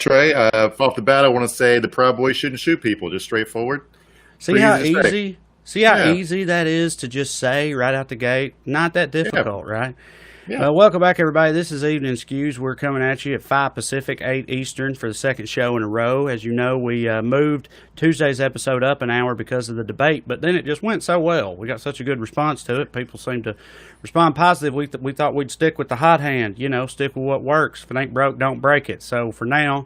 Trey. Off the bat, I want to say the Proud Boys shouldn't shoot people. Just straightforward. See Pretty how easy to say. easy, see how Yeah, easy that is to just say right out the gate? Not that yeah, difficult, right? yeah. Welcome back, everybody. This is Evening Skews. We're coming at you at 5 Pacific, 8 Eastern for the second show in a row. As you know, we moved Tuesday's episode up an hour because of the debate, but then it just went so well. We got such a good response to it. People seem to respond positive. We thought we'd stick with the hot hand, stick with what works. If it ain't broke, don't break it. So for now,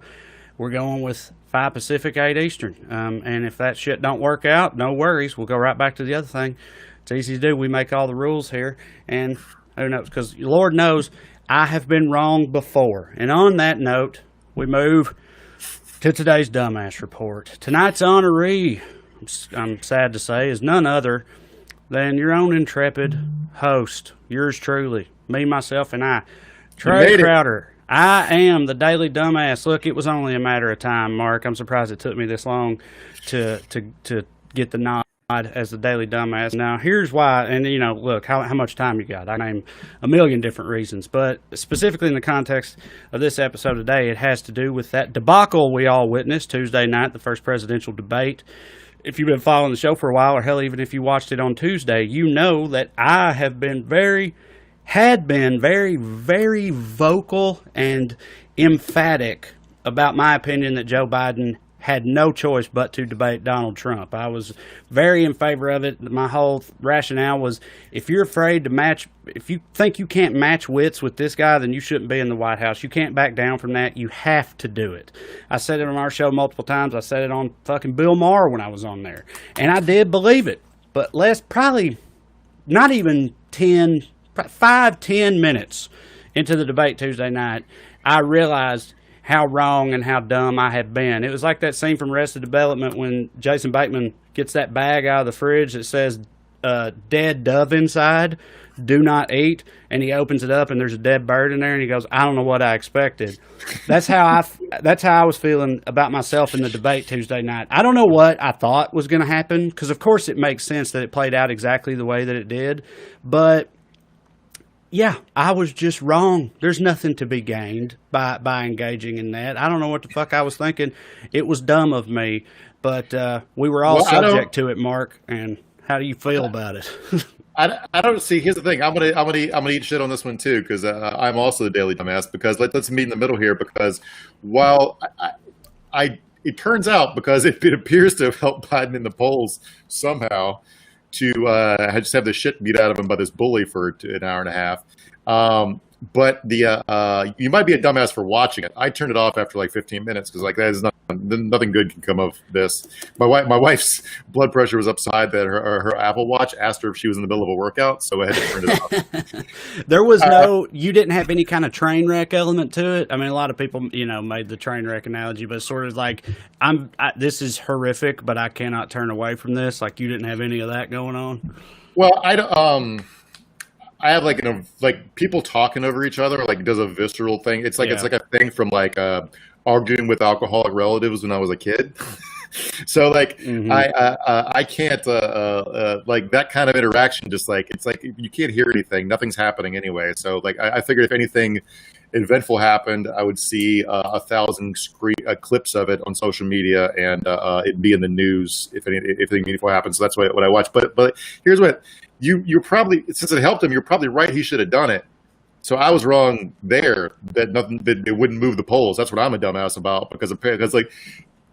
we're going with 5 Pacific, 8 Eastern. And if that shit don't work out, no worries. We'll go right back to the other thing. It's easy to do. We make all the rules here. And who knows? Because Lord knows I have been wrong before. And on that note, we move to today's dumbass report. Tonight's honoree, I'm sad to say, is none other than your own intrepid host, yours truly, me, myself, and I, You Trey made it. Crowder. I am the daily dumbass. Look, it was only a matter of time, Mark. I'm surprised it took me this long to get the nod as the daily dumbass. Now, here's why, and look, how much time you got. I name a million different reasons, but specifically in the context of this episode today, it has to do with that debacle we all witnessed Tuesday night, the first presidential debate. If you've been following the show for a while, or hell, even if you watched it on Tuesday, you know that I have been had been very, very vocal and emphatic about my opinion that Joe Biden had no choice but to debate Donald Trump. I was very in favor of it. My whole rationale was, if you're afraid to match, if you think you can't match wits with this guy, then you shouldn't be in the White House. You can't back down from that. You have to do it. I said it on our show multiple times. I said it on fucking Bill Maher when I was on there. And I did believe it. But probably not even 5-10 minutes into the debate Tuesday night, I realized how wrong and how dumb I had been. It was like that scene from Arrested Development when Jason Bateman gets that bag out of the fridge that says dead dove inside, do not eat, and he opens it up and there's a dead bird in there and he goes, I don't know what I expected. That's how I was feeling about myself in the debate Tuesday night. I don't know what I thought was going to happen, because of course it makes sense that it played out exactly the way that it did, but yeah, I was just wrong. There's nothing to be gained by engaging in that. I don't know what the fuck I was thinking. It was dumb of me, but we were all Well, subject to it, Mark. And how do you feel about it? I don't see. Here's the thing. I'm gonna eat shit on this one too, because I'm also the daily dumbass. Because let's meet in the middle here. Because while it turns out, because it appears to have helped Biden in the polls somehow, to just have the shit beat out of him by this bully for an hour and a half. But you might be a dumbass for watching it. I turned it off after like 15 minutes because that is nothing good can come of this. My wife's blood pressure was up so high that her Apple Watch asked her if she was in the middle of a workout, so I had to turn it off. There was you didn't have any kind of train wreck element to it. I mean, a lot of people, made the train wreck analogy, but sort of like, this is horrific, but I cannot turn away from this. Like, you didn't have any of that going on? Well, I have like people talking over each other, like does a visceral thing. It's like Yeah. it's like a thing from arguing with alcoholic relatives when I was a kid. So Mhm. I can't like that kind of interaction. Just like it's like you can't hear anything, nothing's happening anyway. So I figured if anything eventful happened, I would see 1,000 clips of it on social media, and it'd be in the news if anything meaningful happens. So that's what I watch. But here's what you're probably, since it helped him, you're probably right. He should have done it. So I was wrong there that it wouldn't move the polls. That's what I'm a dumbass about, because like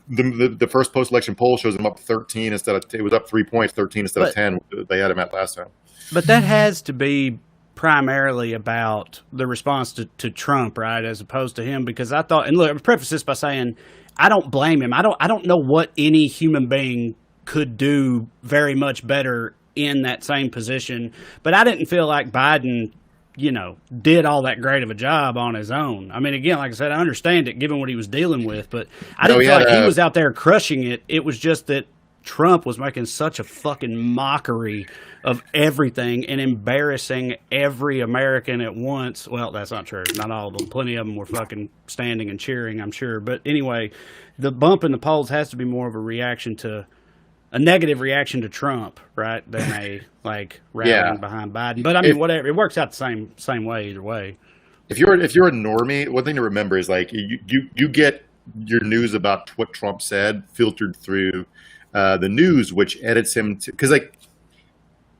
the first post-election poll shows him up 13 it was up 3 points, 13 instead of 10 they had him at last time. But that has to be primarily about the response to Trump, right, as opposed to him, because I thought, and look, I'll preface this by saying I don't blame him. I don't know what any human being could do very much better in that same position, but I didn't feel like Biden, did all that great of a job on his own. I mean, again, like I said, I understand it given what he was dealing with, but I didn't feel like he was out there crushing it. It was just that Trump was making such a fucking mockery of everything and embarrassing every American at once. Well, that's not true. Not all of them. Plenty of them were fucking standing and cheering, I'm sure. But anyway, the bump in the polls has to be more of a negative reaction to Trump, right, than a rallying behind Biden. But I mean, whatever, it works out the same way either way. If you're a normie, one thing to remember is like you get your news about what Trump said filtered through the news, which edits him because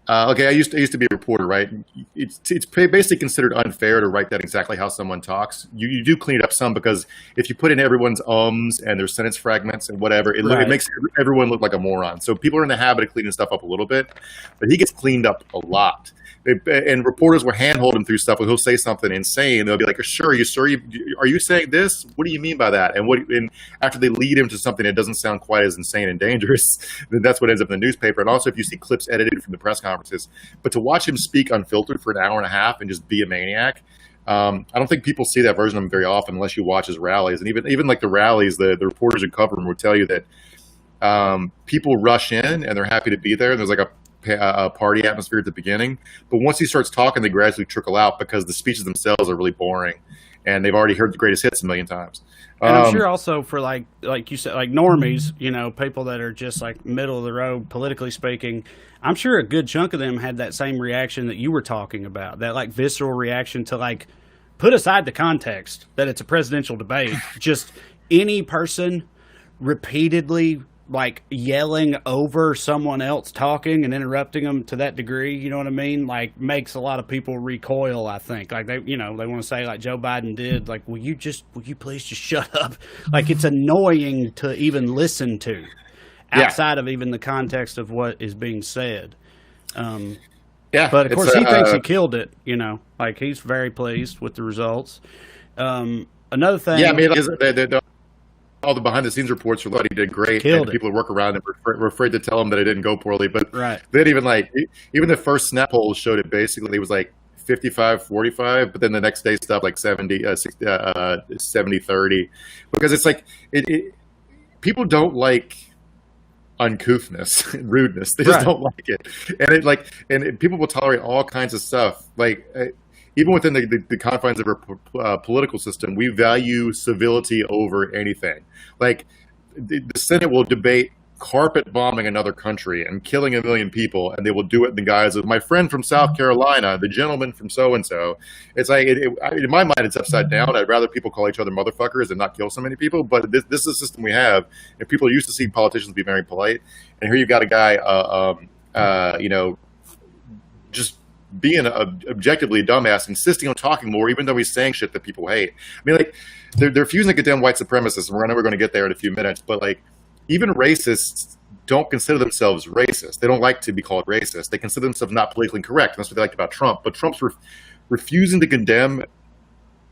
okay, I used to be a reporter, right? It's basically considered unfair to write that exactly how someone talks. You do clean it up some because if you put in everyone's ums and their sentence fragments and whatever, it makes everyone look like a moron. So people are in the habit of cleaning stuff up a little bit, but he gets cleaned up a lot. And reporters will handhold him through stuff. He'll say something insane. They'll be like, "Sure, are you saying this? What do you mean by that?" And after they lead him to something that doesn't sound quite as insane and dangerous, then that's what ends up in the newspaper. And also, if you see clips edited from the press conferences, but to watch him speak unfiltered for an hour and a half and just be a maniac, I don't think people see that version of him very often unless you watch his rallies. And even like the rallies, the reporters who cover him will tell you that people rush in and they're happy to be there. And there's like a party atmosphere at the beginning, but once he starts talking, they gradually trickle out because the speeches themselves are really boring, and they've already heard the greatest hits a million times. And I'm sure also for like you said, like normies, people that are just like middle of the road, politically speaking, I'm sure a good chunk of them had that same reaction that you were talking about, that like visceral reaction to like, put aside the context that it's a presidential debate, just any person repeatedly like yelling over someone else talking and interrupting them to that degree, you know what I mean? Like makes a lot of people recoil, I think. Like they want to say like Joe Biden did, like, will you please just shut up? Like it's annoying to even listen to outside of even the context of what is being said. But of course he thinks he killed it, like he's very pleased with the results. Another thing. Yeah, I mean, all the behind-the-scenes reports were that he did great, and people who work around him were afraid to tell him that it didn't go poorly. But they didn't even the first snap polls showed it basically. It was like 55-45, but then the next day stuff like 70-30, because it's like people don't like uncouthness and rudeness. They just don't like it, and people will tolerate all kinds of stuff like. Even within the confines of our political system, we value civility over anything. Like the Senate will debate carpet bombing another country and killing 1 million people, and they will do it in the guise of my friend from South Carolina, the gentleman from so and so. It's like in my mind, it's upside down. I'd rather people call each other motherfuckers and not kill so many people. But this is the system we have, and people are used to seeing politicians be very polite. And here you've got a guy, just being objectively a dumbass, insisting on talking more, even though he's saying shit that people hate. I mean, like, they're fusing to condemn white supremacists, and we're never going to get there in a few minutes, but, like, even racists don't consider themselves racist. They don't like to be called racist. They consider themselves not politically correct, and that's what they liked about Trump. But Trump's refusing to condemn,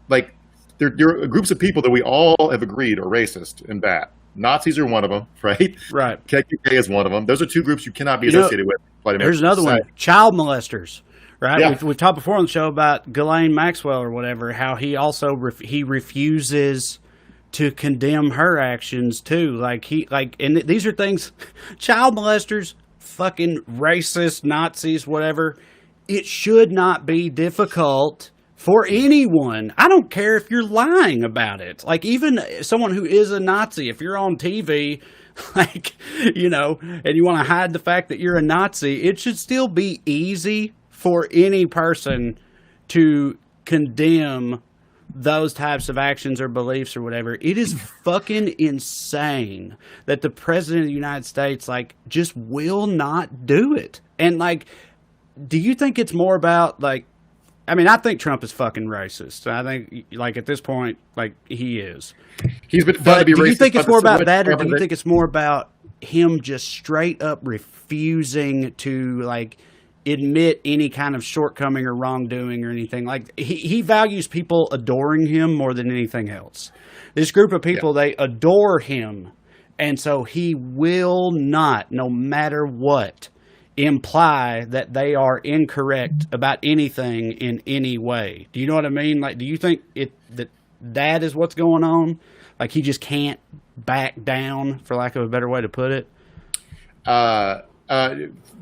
like, there are groups of people that we all have agreed are racist and bad. Nazis are one of them, right? Right. KKK is one of them. Those are two groups you cannot be associated with. There's another one, child molesters. Right, yeah. We've talked before on the show about Ghislaine Maxwell or whatever, how he also he refuses to condemn her actions too. And these are things, child molesters, fucking racist, Nazis, whatever. It should not be difficult for anyone. I don't care if you're lying about it. Like even someone who is a Nazi, if you're on TV, and you want to hide the fact that you're a Nazi, it should still be easy for any person to condemn those types of actions or beliefs or whatever. It is fucking insane that the president of the United States, just will not do it. And, do you think it's more about, I think Trump is fucking racist. I think, at this point, he is. He's been trying to be racist. Do you think it's more about that, or do you think it's more about him just straight up refusing to, admit any kind of shortcoming or wrongdoing or anything? He values people adoring him more than anything else. This group of people, they adore him, and so he will not, no matter what, imply that they are incorrect about anything in any way. Do you know what I mean? Do you think that is what's going on? He just can't back down, for lack of a better way to put it?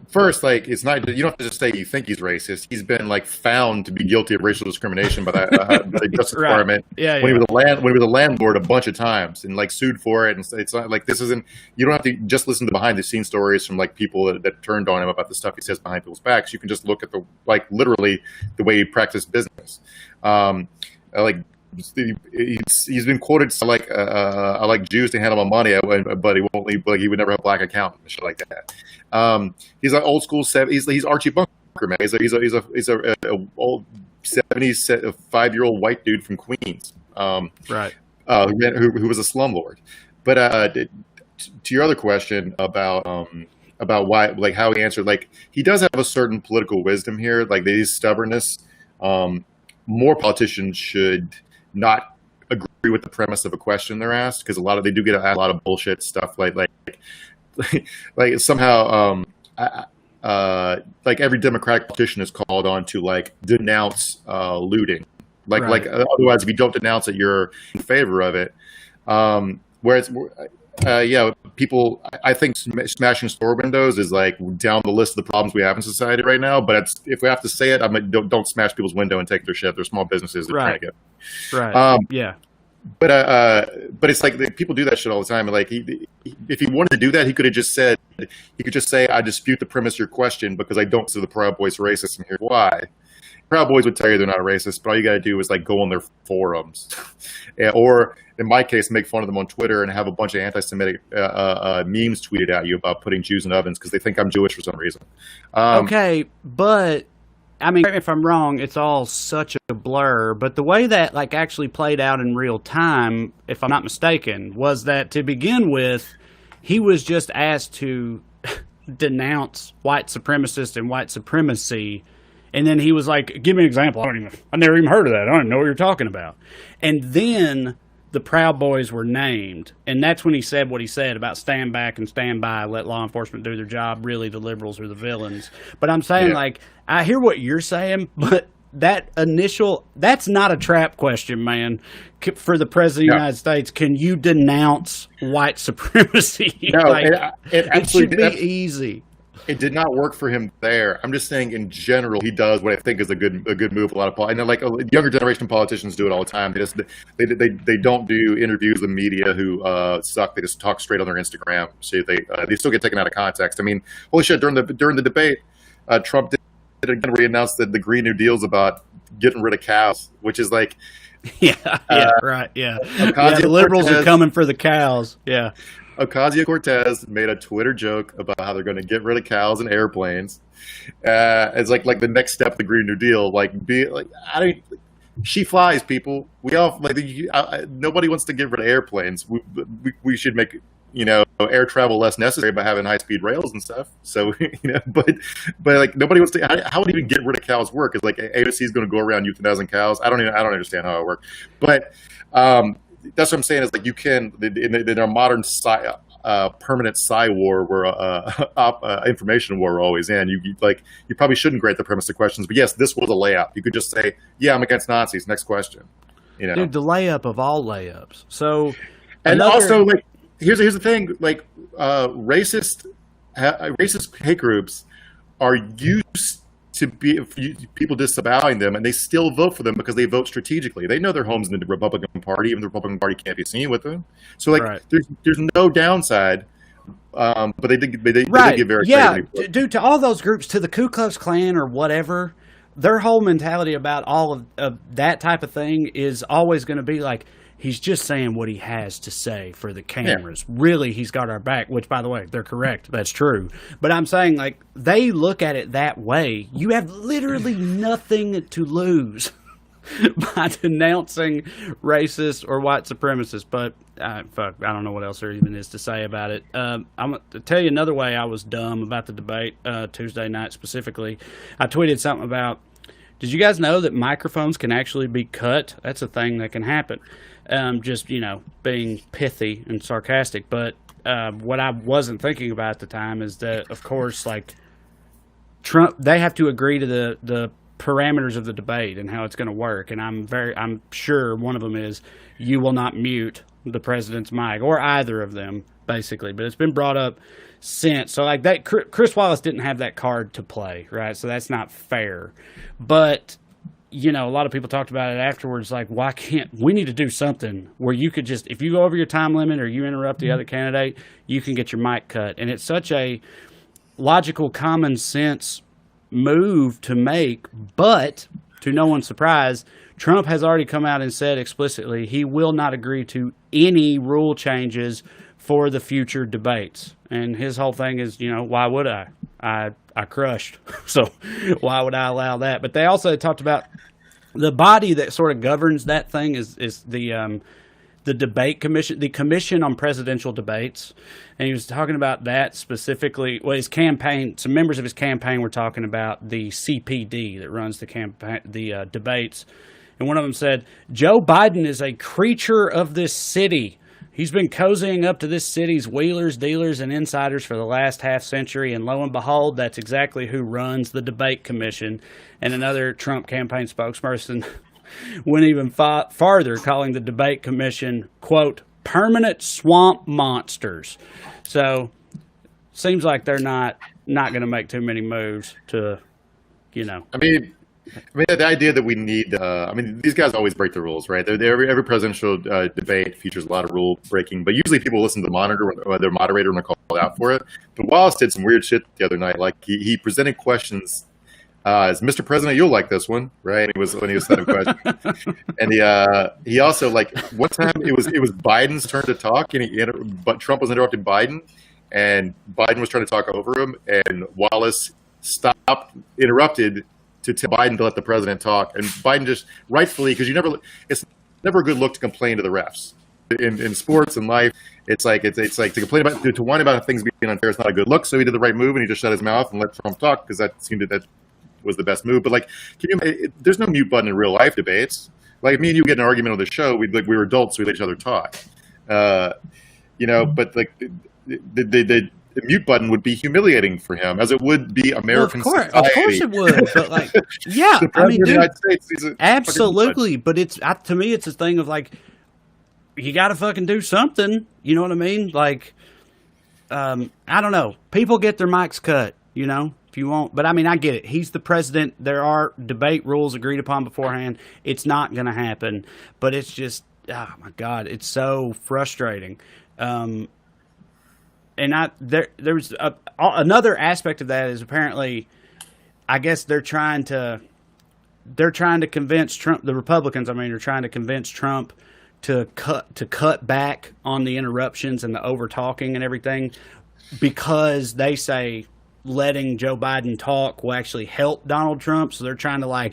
First, it's not, you don't have to just say you think he's racist. He's been found to be guilty of racial discrimination by the Justice Department. Yeah, when he was a landlord a bunch of times and sued for it. And it's not this isn't, you don't have to just listen to behind the scenes stories from people that turned on him about the stuff he says behind people's backs. You can just look at literally the way he practiced business. he's been quoted like I like Jews to handle my money, but he won't leave, like he would never have a black accountant and shit like that. He's an old school he's Archie Bunker, man. He's a old 75-year-old white dude from Queens, right? Who was a slumlord. But to your other question about why, like how he answered, like he does have a certain political wisdom here, like his stubbornness. More politicians should not agree with the premise of a question they're asked, because they do get a lot of bullshit stuff, like somehow like every Democratic politician is called on to like denounce looting, like otherwise if you don't denounce it, you're in favor of it. Whereas people, I think smashing store windows is like down the list of the problems we have in society right now. But if we have to say it, I mean, don't smash people's window and take their shit. They're small businesses. They're trying to get But it's like people do that shit all the time. And like if he wanted to do that, he could just say, I dispute the premise of your question because I don't see the Proud Boys racist, and here's why. Proud Boys would tell you they're not racist, but all you got to do is like go on their forums, or in my case, make fun of them on Twitter and have a bunch of anti-Semitic memes tweeted at you about putting Jews in ovens because they think I'm Jewish for some reason. Okay, but I mean, if I'm wrong, it's all such a blur. But the way that like actually played out in real time, if I'm not mistaken, was that to begin with, he was just asked to denounce white supremacists and white supremacy. And then he was like, give me an example. I never even heard of that. I don't even know what you're talking about. And then the Proud Boys were named. And that's when he said what he said about stand back and stand by, let law enforcement do their job. Really, the liberals are the villains. But I'm saying, like, I hear what you're saying, but that's not a trap question, man. For the President of the United States, can you denounce white supremacy? No, like, it should be easy. It did not work for him there. I'm just saying, in general, he does what I think is a good move. A lot of and like younger generation politicians do it all the time. They don't do interviews with media who suck. They just talk straight on their Instagram. So they still get taken out of context. I mean, holy shit! During the debate, Trump did it again, where he announced that the Green New Deal's about getting rid of cows, which is like, right, the liberals are coming for the cows, Ocasio-Cortez made a Twitter joke about how they're going to get rid of cows and airplanes. It's like the next step of the Green New Deal. She flies, people. We all nobody wants to get rid of airplanes. We should make air travel less necessary by having high speed rails and stuff. So but like nobody wants to. How would even get rid of cows work? Is like AOC is going to go around euthanizing cows? I don't understand how it works. But that's what I'm saying is like you can in our modern permanent psy war where information war we're always in, you probably shouldn't grade the premise of questions, but yes, this was a layup. You could just say, I'm against Nazis, next question. Dude, the layup of all layups. So also like here's the thing, like racist hate groups are used to people disavowing them, and they still vote for them because they vote strategically. They know their home's in the Republican Party, even the Republican Party can't be seen with them. So there's no downside, but they did get very dude, to all those groups, to the Ku Klux Klan or whatever, their whole mentality about all of that type of thing is always going to be like, he's just saying what he has to say for the cameras. Yeah. Really, he's got our back, which, by the way, they're correct. That's true. But I'm saying, like, they look at it that way. You have literally nothing to lose by denouncing racist or white supremacists. But, I don't know what else there even is to say about it. I'm going to tell you another way I was dumb about the debate Tuesday night specifically. I tweeted something about, did you guys know that microphones can actually be cut? That's a thing that can happen. Just, being pithy and sarcastic. But what I wasn't thinking about at the time is that, of course, like, Trump, they have to agree to the parameters of the debate and how it's going to work. And I'm sure one of them is you will not mute the president's mic, or either of them, basically. But it's been brought up since. So, like, that Chris Wallace didn't have that card to play, right? So that's not fair. But a lot of people talked about it afterwards, like, why can't we need to do something where you could just, if you go over your time limit or you interrupt the other candidate, you can get your mic cut. And it's such a logical, common sense move to make, but to no one's surprise, Trump has already come out and said explicitly he will not agree to any rule changes for the future debates. And his whole thing is, why would I? I crushed. So why would I allow that? But they also talked about the body that sort of governs that thing is the debate commission, the Commission on Presidential Debates. And he was talking about that specifically. Well, his campaign, some members of his campaign were talking about the CPD that runs the campaign, the debates. And one of them said, Joe Biden is a creature of this city. He's been cozying up to this city's wheelers, dealers, and insiders for the last half century, and lo and behold, that's exactly who runs the debate commission. And another Trump campaign spokesperson went even farther, calling the debate commission, quote, permanent swamp monsters. So, seems like they're not going to make too many moves to, I mean, the idea that we need, these guys always break the rules, right? Every presidential debate features a lot of rule breaking, but usually people listen to the monitor or their moderator when they're called out for it. But Wallace did some weird shit the other night. Like he presented questions as Mr. President, you'll like this one, right? When he was setting questions, and he also one time it was Biden's turn to talk, but Trump was interrupting Biden, and Biden was trying to talk over him, and Wallace interrupted to tell Biden to let the president talk, and Biden just rightfully, because it's never a good look to complain to the refs in sports and life. It's like to complain about, to whine about things being unfair is not a good look. So he did the right move and he just shut his mouth and let Trump talk, because that was the best move. But there's no mute button in real life debates. Like me and you get in an argument on the show, we were adults, so we let each other talk. But the mute button would be humiliating for him, as it would be American society. Of course it would. But yeah, dude, absolutely. But to me, it's a thing of you got to fucking do something. You know what I mean? I don't know. People get their mics cut, if you want. But I get it. He's the president. There are debate rules agreed upon beforehand. It's not going to happen. But it's just, oh my God, it's so frustrating. And there's another aspect of that is apparently, I guess they're trying to convince Trump. The Republicans, are trying to convince Trump to cut back on the interruptions and the over talking and everything, because they say letting Joe Biden talk will actually help Donald Trump. So they're trying to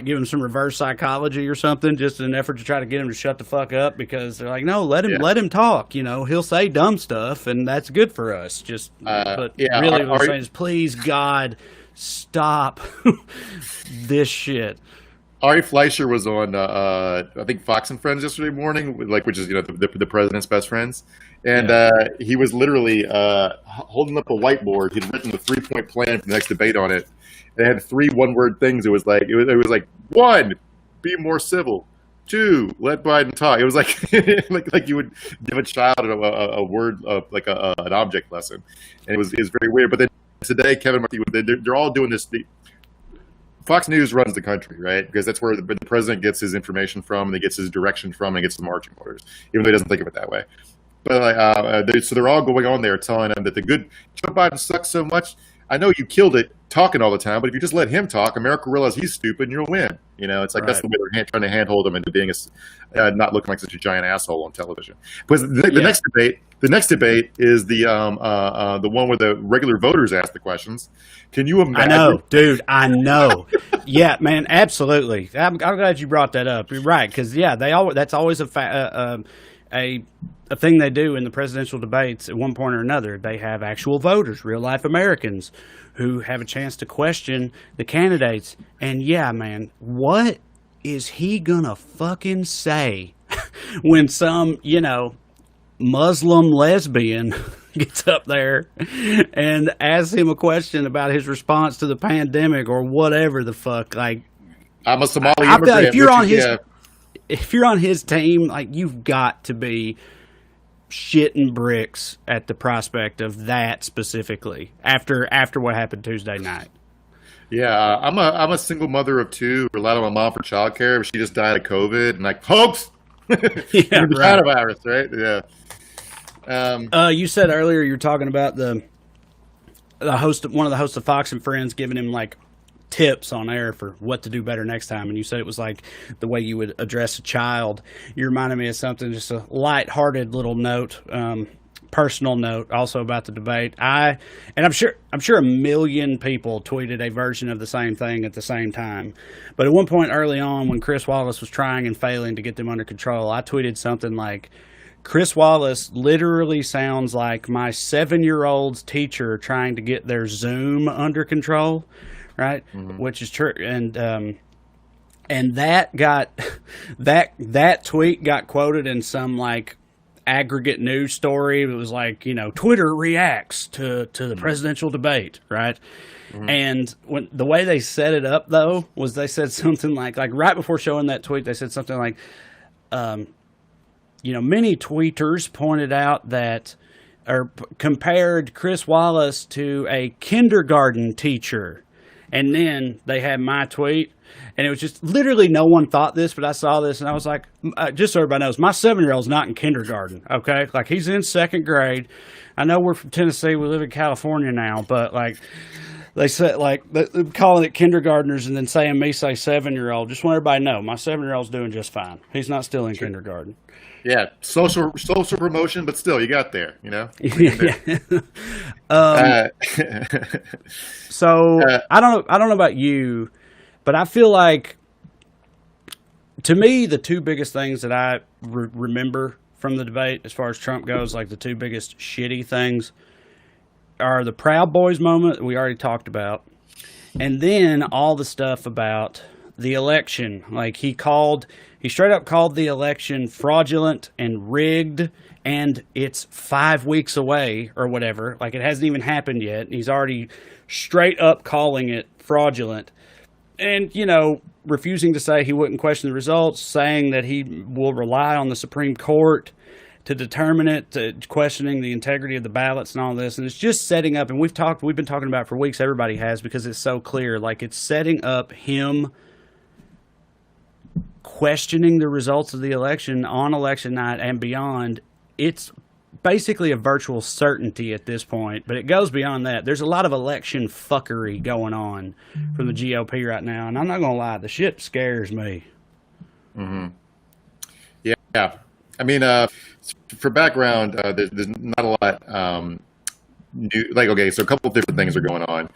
give him some reverse psychology or something, just in an effort to try to get him to shut the fuck up, because they're like, no, let him talk. He'll say dumb stuff, and that's good for us. What I'm saying is, please, God, stop this shit. Ari Fleischer was on, I think, Fox and Friends yesterday morning, which is the president's best friends, and he was literally holding up a whiteboard. He'd written the 3-point plan for the next debate on it. They had 3 one-word things. It was like 1, be more civil. 2, let Biden talk. It was like you would give a child a word an object lesson, and it was very weird. But then today, Kevin Murphy, they're all doing this. Fox News runs the country, right? Because that's where the president gets his information from, and he gets his direction from, and he gets the marching orders, even though he doesn't think of it that way. But so they're all going on there telling him that Joe Biden sucks so much. I know you killed it talking all the time, but if you just let him talk, America will realize he's stupid and you'll win. It's like, right. That's the way they're trying to handhold him into being not looking like such a giant asshole on television. But the next debate is the one where the regular voters ask the questions. Can you imagine? I know, dude. I know. Yeah, man, absolutely. I'm glad you brought that up. You're right, because that's always a thing they do in the presidential debates at one point or another. They have actual voters, real life Americans, who have a chance to question the candidates. And yeah, man, what is he gonna fucking say when some, Muslim lesbian gets up there and asks him a question about his response to the pandemic or whatever the fuck? I'm a Somali immigrant. If you're on his team, you've got to be shitting bricks at the prospect of that specifically after what happened Tuesday night. Yeah, I'm a single mother of 2, relied on my mom for childcare. She just died of COVID, and hoax. Yeah, coronavirus, right? Yeah. You said earlier you were talking about the host, one of the hosts of Fox and Friends, giving him tips on air for what to do better next time, and you said it was like the way you would address a child. You reminded me of something, just a light-hearted little note, personal note, also about the debate. I'm sure a million people tweeted a version of the same thing at the same time. But at one point early on, when Chris Wallace was trying and failing to get them under control, I tweeted something like, Chris Wallace literally sounds like my 7-year-old's teacher trying to get their Zoom under control, right? Mm-hmm. Which is true. And that got that tweet got quoted in some like aggregate news story. It was like, Twitter reacts to the presidential debate, right? Mm-hmm. And when the way they set it up though was they said something like right before showing that tweet, they said something like, many tweeters pointed out that, or compared Chris Wallace to a kindergarten teacher. And then they had my tweet, and it was just literally no one thought this, but I saw this and I was like, just so everybody knows, my 7-year-old's not in kindergarten, okay? Like, he's in 2nd grade. I know we're from Tennessee, we live in California now, but like, they said, like, calling it kindergartners and then saying me say 7-year-old. Just want everybody to know, my 7-year-old's doing just fine. He's not still in kindergarten. Yeah, social promotion, but still, you got there, Yeah. I don't know about you, but I feel like, to me, the two biggest things that I remember from the debate, as far as Trump goes, like the two biggest shitty things, are the Proud Boys moment that we already talked about, and then all the stuff about the election. Like, he straight up called the election fraudulent and rigged, and it's 5 weeks away or whatever. Like, it hasn't even happened yet. He's already straight up calling it fraudulent. And, refusing to say he wouldn't question the results, saying that he will rely on the Supreme Court to determine it, questioning the integrity of the ballots and all this. And it's just setting up, and we've been talking about it for weeks, everybody has, because it's so clear. Like, it's setting up him questioning the results of the election on election night and beyond. It's basically a virtual certainty at this point, but it goes beyond that. There's a lot of election fuckery going on from the GOP right now, and I'm not going to lie, the shit scares me. Mm-hmm. Yeah. I mean, for background, there's not a lot new. Like, okay, so a couple of different things are going on.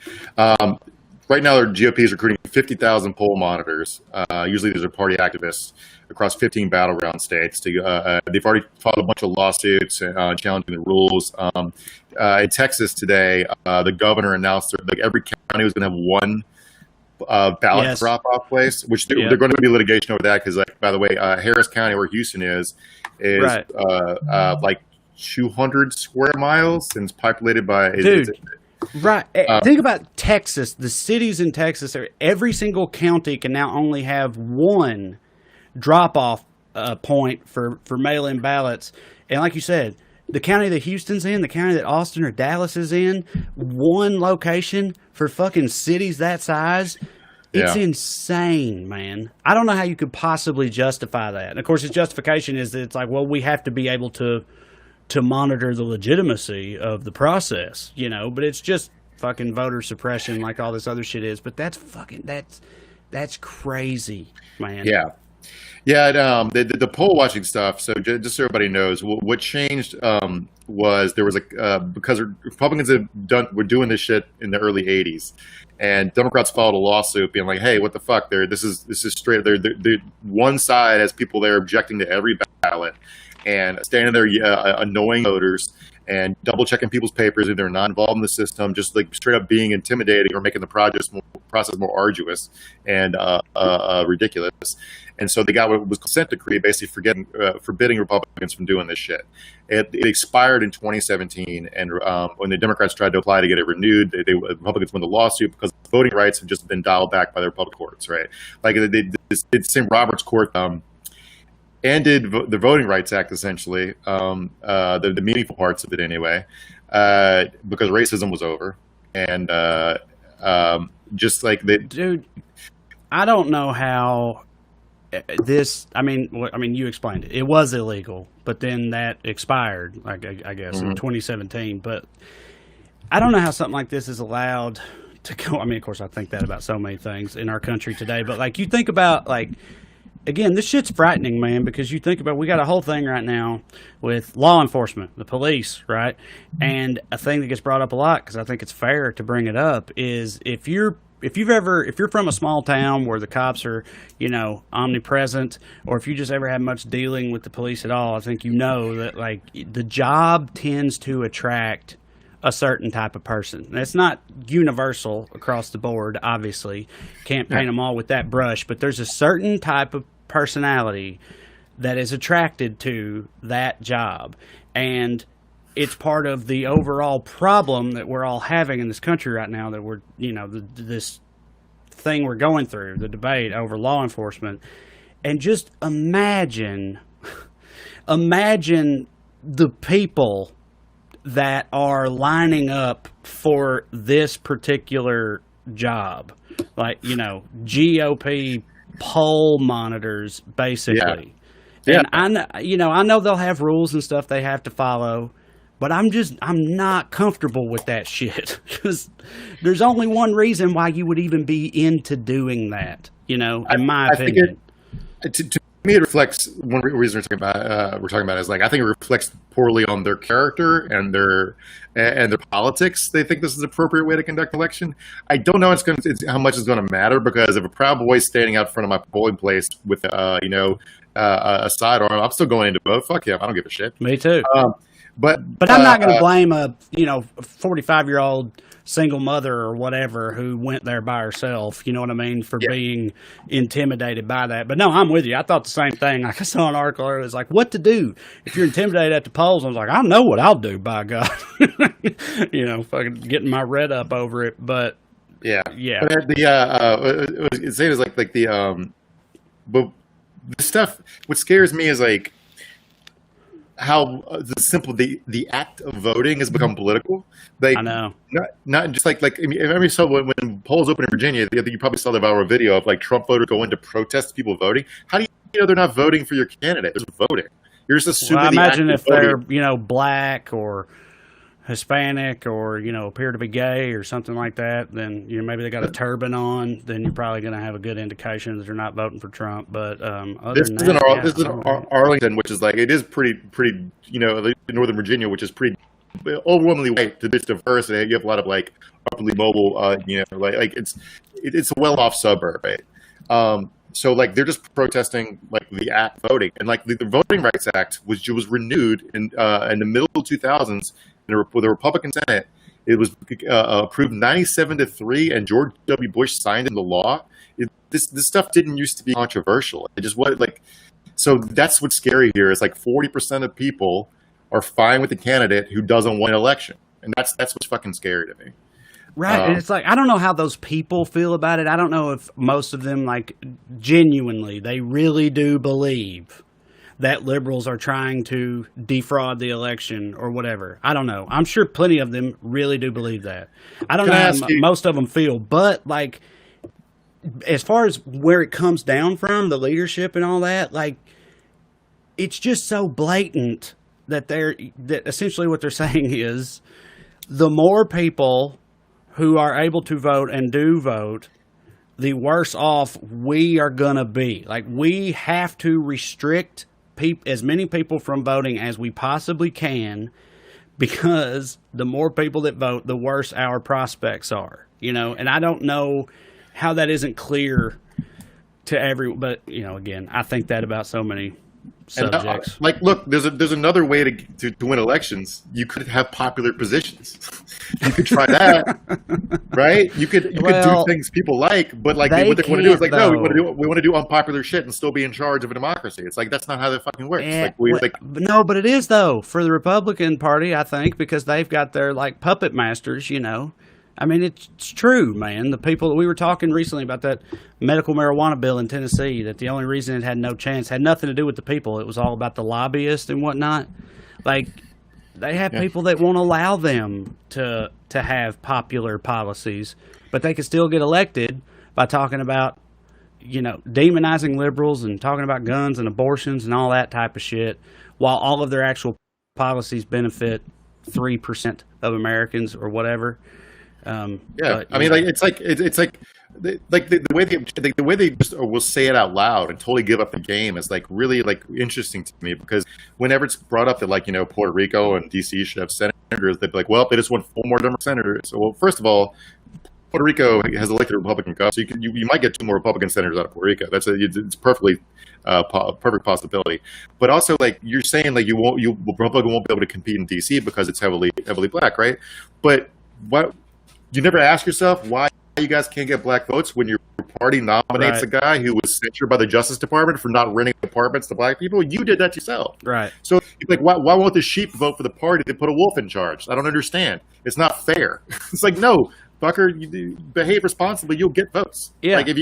Right now, their GOP is recruiting 50,000 poll monitors. Usually, these are party activists across 15 battleground states. They've already filed a bunch of lawsuits challenging the rules. In Texas today, the governor announced that every county was going to have one ballot drop-off place, which they're going to be litigation over that because, like, by the way, Harris County, where Houston is right. Like 200 square miles and it's populated by... Right. Think about Texas. The cities in Texas, every single county can now only have one drop-off point for mail-in ballots. And like you said, the county that Houston's in, the county that Austin or Dallas is in, one location for fucking cities that size. It's insane, man. I don't know how you could possibly justify that. And of course, his justification is that it's like, well, we have to be able to monitor the legitimacy of the process, but it's just fucking voter suppression like all this other shit is. But that's crazy, man. Yeah. The poll watching stuff. So just so everybody knows, what changed was there was because Republicans were doing this shit in the early '80s, and Democrats filed a lawsuit being like, "Hey, what the fuck? This is straight. They're one side has people there objecting to every ballot." And standing there annoying voters and double checking people's papers if they're not involved in the system, just like straight up being intimidating or making the process more arduous and ridiculous. And so they got what was consent decree, basically forbidding Republicans from doing this shit. It expired in 2017, and when the Democrats tried to apply to get it renewed, Republicans won the lawsuit because voting rights have just been dialed back by the Republican courts, right? Like the St. Robert's Court ended the Voting Rights Act, essentially, the meaningful parts of it anyway, because racism was over. And just like dude, I don't know how this. I mean, you explained it. It was illegal, but then that expired, I guess, in 2017. But I don't know how something like this is allowed to go. I mean, of course, I think that about so many things in our country today. But like, you think about like, again, this shit's frightening, man, because you think about, we got a whole thing right now with law enforcement, the police, right? And a thing that gets brought up a lot, because I think it's fair to bring it up, is if you're from a small town where the cops are, omnipresent, or if you just ever had much dealing with the police at all, I think you know that like the job tends to attract a certain type of person. It's not universal across the board, obviously. Can't paint them all with that brush, but there's a certain type of personality that is attracted to that job. And it's part of the overall problem that we're all having in this country right now, that we're, this thing we're going through, the debate over law enforcement. And just imagine the people that are lining up for this particular job, like, GOP poll monitors, basically. Yeah. And I know they'll have rules and stuff they have to follow, but I'm not comfortable with that shit, because there's only one reason why you would even be into doing that, in my opinion. To me, it reflects, one reason we're talking about is like, I think it reflects poorly on their character and their politics. They think this is the appropriate way to conduct an election. I don't know how much it's going to matter, because if a Proud Boy is standing out front of my polling place with a sidearm, I'm still going in to vote. Fuck him, I don't give a shit. Me too. But I'm not going to blame a 45-year-old single mother or whatever who went there by herself, you know what I mean, for being intimidated by that. But no, I'm with you. I thought the same thing. Like, I saw an article where it was like, what to do if you're intimidated at the polls. I was like, I know what I'll do, by God. Fucking getting my red up over it. But yeah. But it seems like but the stuff. What scares me is like how the act of voting has become political. Like, I know. Not just like I mean, every so when polls open in Virginia, I think you probably saw the viral video of like Trump voters going to protest people voting. How do you know they're not voting for your candidate? They're just voting. You're just assuming. Well, I imagine if they're black or Hispanic or appear to be gay or something like that, then maybe they got a turban on. Then you're probably going to have a good indication that they're not voting for Trump. But this is in Arlington, which is like, it is pretty Northern Virginia, which is pretty overwhelmingly white. It's diverse, and you have a lot of like upwardly mobile, like it's a well-off suburb, right? So like they're just protesting like the act voting, and like the Voting Rights Act was renewed in the middle of 2000s with the Republican Senate. It was approved 97-3, and George W. Bush signed into law. This stuff didn't used to be controversial. It just was like, so that's what's scary here. Is like 40% of people are fine with the candidate who doesn't win an election, and that's what's fucking scary to me. Right, and it's like, I don't know how those people feel about it. I don't know if most of them, like, genuinely, they really do believe that liberals are trying to defraud the election or whatever. I don't know. I'm sure plenty of them really do believe that. I don't know how most of them feel, but, like, as far as where it comes down from, the leadership and all that, like, it's just so blatant that essentially what they're saying is the more people who are able to vote and do vote, the worse off we are going to be. Like, we have to restrict as many people from voting as we possibly can, because the more people that vote, the worse our prospects are, and I don't know how that isn't clear to everyone, but, again, I think that about so many subjects. And, like, look, there's another way to win elections. You could have popular positions. You could try that, right? You could do things people like, but like what they want to do is like, no, we want to do unpopular shit and still be in charge of a democracy. It's like, that's not how that fucking works. No, but it is though for the Republican Party, I think, because they've got their like puppet masters. I mean, it's true, man. The people that we were talking recently about that medical marijuana bill in Tennessee, that the only reason it had no chance had nothing to do with the people. It was all about the lobbyists and whatnot. Like, they have people that won't allow them to have popular policies, but they can still get elected by talking about, demonizing liberals and talking about guns and abortions and all that type of shit, while all of their actual policies benefit 3% of Americans or whatever. Yeah, But, I mean, like it's like the way they just will say it out loud and totally give up the game is like really like interesting to me, because whenever it's brought up that, like, Puerto Rico and DC should have senators, they'd be like, well, they just want 4 more Democratic senators. So, well, first of all, Puerto Rico has elected a Republican governor, so you might get 2 more Republican senators out of Puerto Rico. It's perfectly perfect possibility. But also, like, you're saying, like, Republican won't be able to compete in DC because it's heavily black, right? But what you never ask yourself why you guys can't get black votes when your party nominates Right. a guy who was censured by the Justice Department for not renting apartments to black people? You did that yourself. Right. So, like, why won't the sheep vote for the party to put a wolf in charge? I don't understand. It's not fair. It's like, no, Bucker, you behave responsibly, you'll get votes. Yeah. Like, if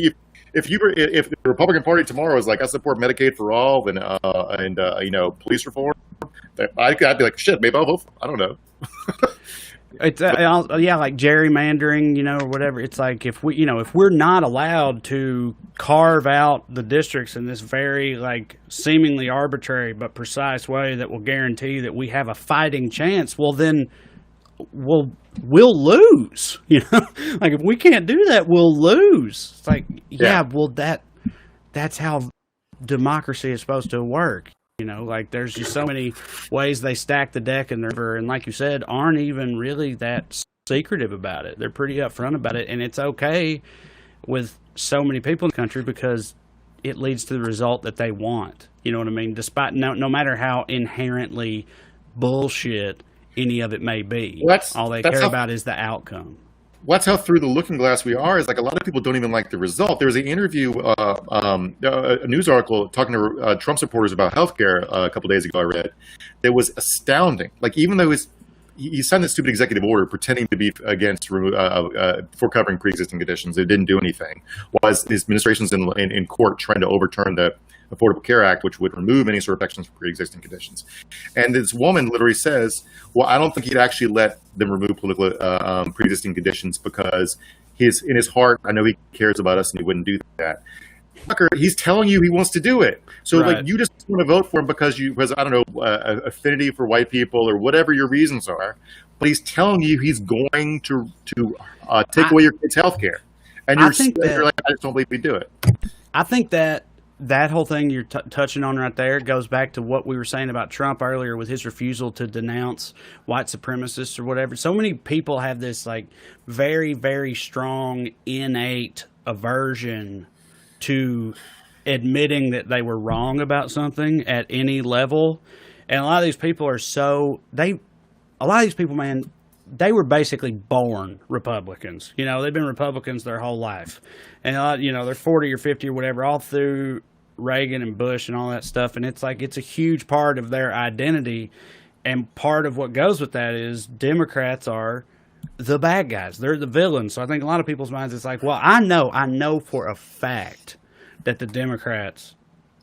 the Republican Party tomorrow is like, I support Medicaid for all and police reform, I'd be like, shit, maybe I'll vote for it. I don't know. It's like gerrymandering, or whatever. It's like if we're not allowed to carve out the districts in this very, like, seemingly arbitrary but precise way that will guarantee that we have a fighting chance, well, then we'll lose. Like, if we can't do that, we'll lose. It's like, well, that's how democracy is supposed to work. Like, there's just so many ways they stack the deck in the river, and like you said, aren't even really that secretive about it. They're pretty upfront about it, and it's okay with so many people in the country because it leads to the result that they want. You know what I mean? Despite no matter how inherently bullshit any of it may be, all they care about is the outcome. Well, that's how through the looking glass we are. Is like a lot of people don't even like the result. There was an interview, a news article talking to Trump supporters about healthcare a couple days ago. I read that was astounding. Like, even though he signed this stupid executive order pretending to be against for covering pre-existing conditions, it didn't do anything. While his administration's in court trying to overturn the Affordable Care Act, which would remove any sort of protections for pre-existing conditions. And this woman literally says, well, I don't think he'd actually let them remove political pre-existing conditions because in his heart, I know he cares about us and he wouldn't do that. Tucker, he's telling you he wants to do it. So, Right. like, you just want to vote for him because I don't know, affinity for white people or whatever your reasons are. But he's telling you he's going to take away your kids' health care. And you're like, I just don't believe he'd do it. I think that whole thing you're touching on right there goes back to what we were saying about Trump earlier with his refusal to denounce white supremacists or whatever. So many people have this, like, very, very strong innate aversion to admitting that they were wrong about something at any level. And a lot of these people man, they were basically born Republicans. They've been Republicans their whole life. And, they're 40 or 50 or whatever, all through Reagan and Bush and all that stuff. And it's like, it's a huge part of their identity. And part of what goes with that is Democrats are the bad guys. They're the villains. So I think a lot of people's minds, it's like, well, I know for a fact that the Democrats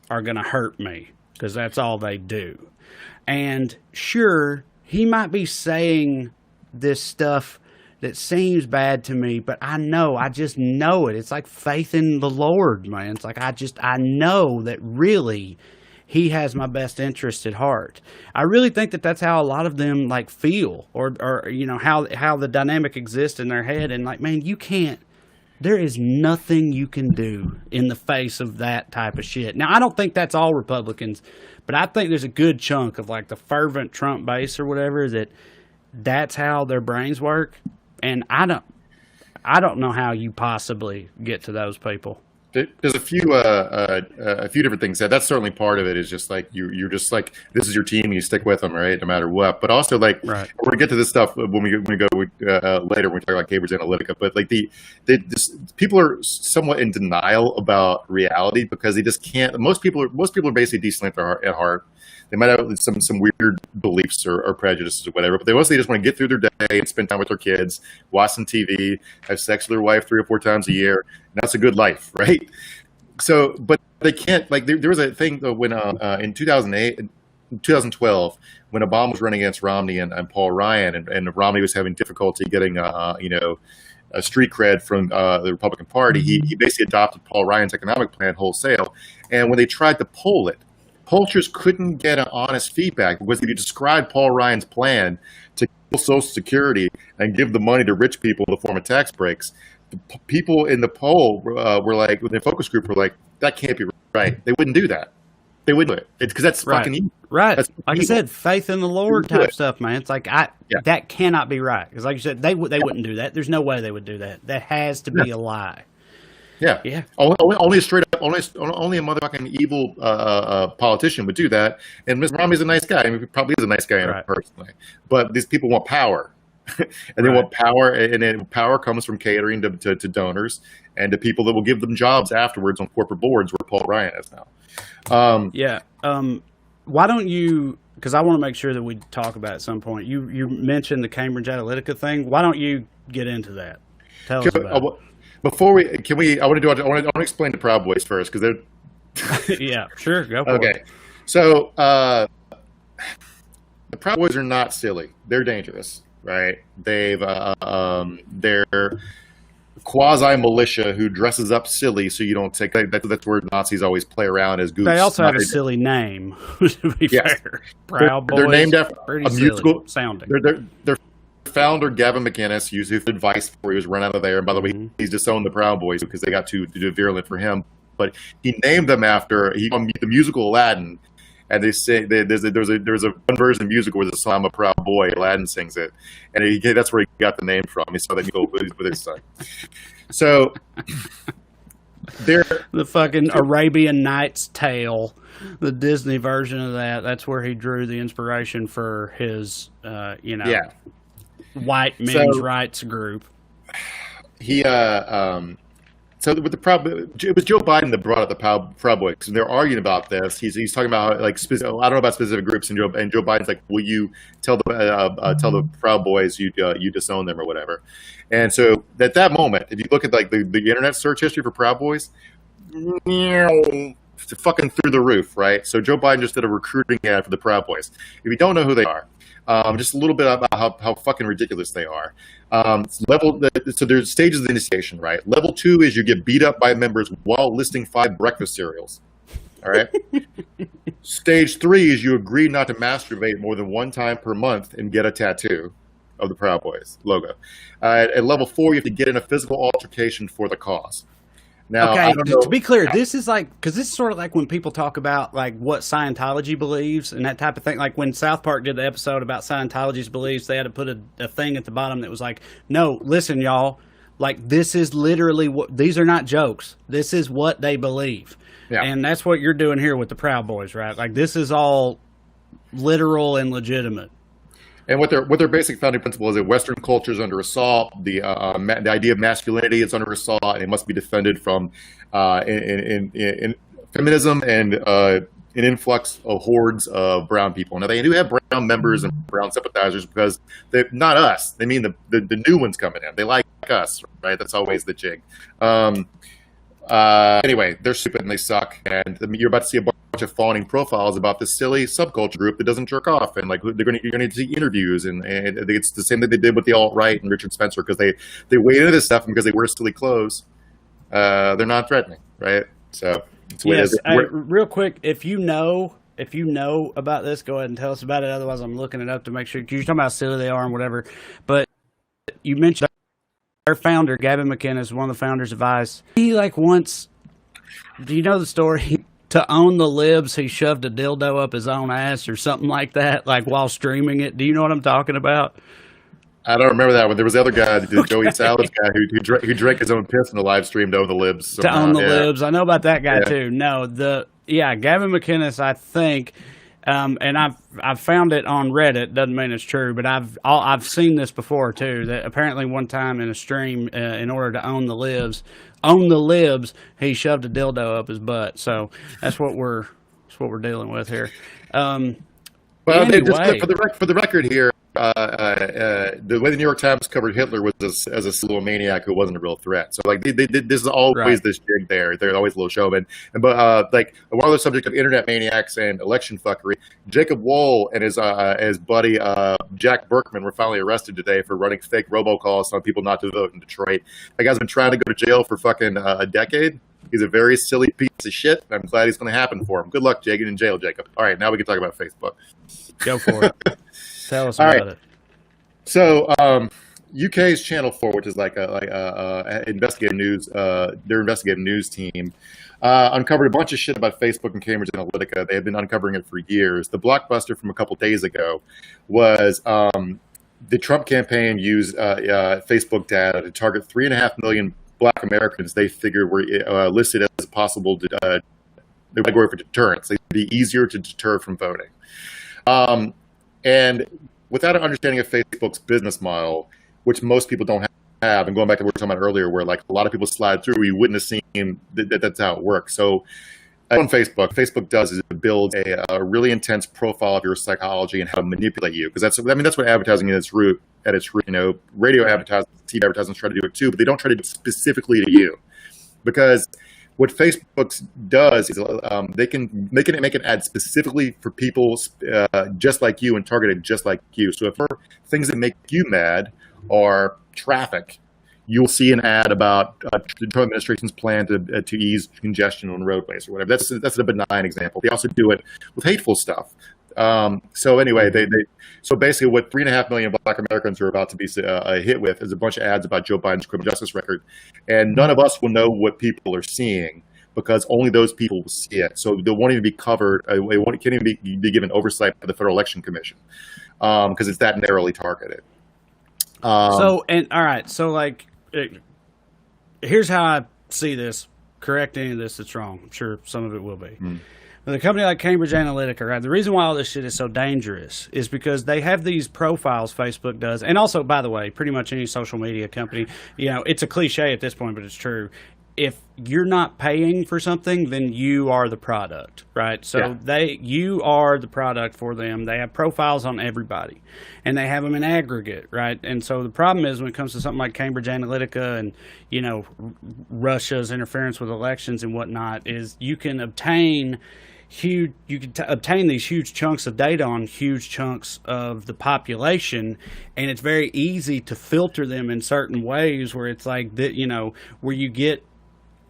are going to hurt me because that's all they do. And sure, he might be saying this stuff that seems bad to me, but I just know it. It's like faith in the Lord, man. It's like, I know that really he has my best interest at heart. I really think that that's how a lot of them, like, feel, or how the dynamic exists in their head. And, like, man, there is nothing you can do in the face of that type of shit. Now, I don't think that's all Republicans, but I think there's a good chunk of, like, the fervent Trump base or whatever that's how their brains work. And I don't know how you possibly get to those people. There's a few different things said. That's certainly part of it. Is just like you're just like, this is your team, you stick with them, right, no matter what. But also, like, right. We're gonna get to this stuff when we go later when we talk about Cambridge Analytica. But, like, people are somewhat in denial about reality because they just can't. Most people are basically decent at heart. They might have some weird beliefs or prejudices or whatever, but they mostly just want to get through their day and spend time with their kids, watch some TV, have sex with their wife 3 or 4 times a year. And that's a good life, right? So, but they can't, like, there was a thing when in 2012, when Obama was running against Romney and Paul Ryan, and Romney was having difficulty getting a street cred from the Republican Party, he basically adopted Paul Ryan's economic plan wholesale. And when they tried to poll it, Pollsters couldn't get an honest feedback because if you described Paul Ryan's plan to kill Social Security and give the money to rich people in the form of tax breaks, the people in the poll were like, with the focus group, were like, that can't be right. They wouldn't do that. They wouldn't do it. It's because that's fucking evil. Right. That's like evil. I said, faith in the Lord type stuff, man. It's like, that cannot be right. Because like you said, they wouldn't do that. There's no way they would do that. That has to be a lie. Yeah. Only a straight up, only a motherfucking evil politician would do that. And Mr. Romney's a nice guy. I mean, he probably is a nice guy personally. But these people want power, and they want power, and power comes from catering to donors and to people that will give them jobs afterwards on corporate boards, where Paul Ryan is now. Why don't you? Because I want to make sure that we talk about it at some point. You mentioned the Cambridge Analytica thing. Why don't you get into that? Tell us about it. Before I want to explain the Proud Boys first, because they're yeah, sure, go for it. Okay, so the Proud Boys are not silly; they're dangerous, right? They're quasi militia who dresses up silly, so you don't take that's where Nazis always play around as goofs. They also have a silly name. To be fair, Proud Boys. They're named after a musical sounding. They're founder Gavin McInnes used his advice before he was run out of there. And by the way, he's disowned the Proud Boys because they got too virulent for him. But he named them after the musical Aladdin, and they say there's a one version of the musical where the song "I'm a Proud Boy," Aladdin sings it, and that's where he got the name from. He saw that musical with his son. So they're the fucking Arabian Nights tale, the Disney version of that. That's where he drew the inspiration for his, white men's rights group. He so with the problem, it was Joe Biden that brought up the Proud Boys, and they're arguing about this. He's talking about like I don't know about specific groups, and Joe Biden's like, "Will you tell the Proud Boys you disown them or whatever?" And so at that moment, if you look at like the internet search history for Proud Boys, it's fucking through the roof, right? So Joe Biden just did a recruiting ad for the Proud Boys. If you don't know who they are, just a little bit about how fucking ridiculous they are. So there's stages of initiation, right? Level 2 is you get beat up by members while listing 5 breakfast cereals. All right. Stage 3 is you agree not to masturbate more than 1 time per month and get a tattoo of the Proud Boys logo. At level 4, you have to get in a physical altercation for the cause. Now, okay, to be clear, this is like, because this is sort of like when people talk about like what Scientology believes and that type of thing. Like when South Park did the episode about Scientology's beliefs, they had to put a thing at the bottom that was like, no, listen, y'all, like this is literally what, these are not jokes. This is what they believe. Yeah. And that's what you're doing here with the Proud Boys, right? Like this is all literal and legitimate. And what their basic founding principle is that Western culture is under assault. The idea of masculinity is under assault, and it must be defended from in feminism and an influx of hordes of brown people. Now they do have brown members and brown sympathizers because they're not us. They mean the new ones coming in. They like us, right? That's always the jig. Anyway, they're stupid and they suck, and you're about to see a bunch of fawning profiles about this silly subculture group that doesn't jerk off, and like you're going to see interviews, and it's the same that they did with the alt-right and Richard Spencer, because they wade into this stuff, and because they wear silly clothes, they're not threatening, right? So it's the way yes, it is. Real quick, if you know about this, go ahead and tell us about it. Otherwise, I'm looking it up to make sure, because you're talking about how silly they are and whatever. But you mentioned their founder, Gavin McInnes, one of the founders of ICE. He like once, do you know the story? To own the libs, he shoved a dildo up his own ass or something like that, like while streaming it. Do you know what I'm talking about? I don't remember that one. There was the other guy, the Joey Salads guy, who drank his own piss in the live stream to own the libs. Somehow. To own the libs. I know about that guy too. No, Gavin McInnes, I think, and I've found it on Reddit. Doesn't mean it's true, but I've seen this before too. That apparently one time in a stream, in order to own the libs, he shoved a dildo up his butt. So that's what we're dealing with here. Well, anyway. Just for the record here, the way the New York Times covered Hitler was as a little maniac who wasn't a real threat. So like this is always this jig there. They're always a little showman. But like while the subject of internet maniacs and election fuckery, Jacob Wohl and his buddy Jack Berkman were finally arrested today for running fake robocalls telling people not to vote in Detroit. That guy's been trying to go to jail for fucking a decade. He's a very silly piece of shit. I'm glad he's going to happen for him. Good luck, Jacob, in jail, Jacob. All right, now we can talk about Facebook. Go for it. Tell us about it. So, UK's Channel 4, which is like a investigative news, their investigative news team, uncovered a bunch of shit about Facebook and Cambridge Analytica. They had been uncovering it for years. The blockbuster from a couple days ago was the Trump campaign used Facebook data to target 3.5 million Black Americans they figured were listed as possible category for deterrence. They'd be easier to deter from voting. And without an understanding of Facebook's business model, which most people don't have, and going back to what we were talking about earlier, where like a lot of people slide through, you wouldn't have seen that's how it works. So on Facebook does is it builds a really intense profile of your psychology and how to manipulate you. Because that's what advertising at its root, radio advertising, TV advertising try to do it too, but they don't try to do it specifically to you. Because what Facebook does is they can make an ad specifically for people just like you and targeted just like you. So if there are things that make you mad or traffic, you'll see an ad about the Trump administration's plan to ease congestion on roadways or whatever. That's a benign example. They also do it with hateful stuff. So anyway, so basically what 3.5 million Black Americans are about to be hit with is a bunch of ads about Joe Biden's criminal justice record. And none of us will know what people are seeing because only those people will see it. So they won't even be covered. It can't even be given oversight by the Federal Election Commission because it's that narrowly targeted. All right. So like, here's how I see this. Correct any of this that's wrong. I'm sure some of it will be. With a company like Cambridge Analytica, right? The reason why all this shit is so dangerous is because they have these profiles Facebook does, and also, by the way, pretty much any social media company. It's a cliche at this point, but it's true. If you're not paying for something, then you are the product, right? So you are the product for them. They have profiles on everybody, and they have them in aggregate, right? And so the problem is when it comes to something like Cambridge Analytica and Russia's interference with elections and whatnot, is you can obtain these huge chunks of data on huge chunks of the population, and it's very easy to filter them in certain ways where it's like that, where you get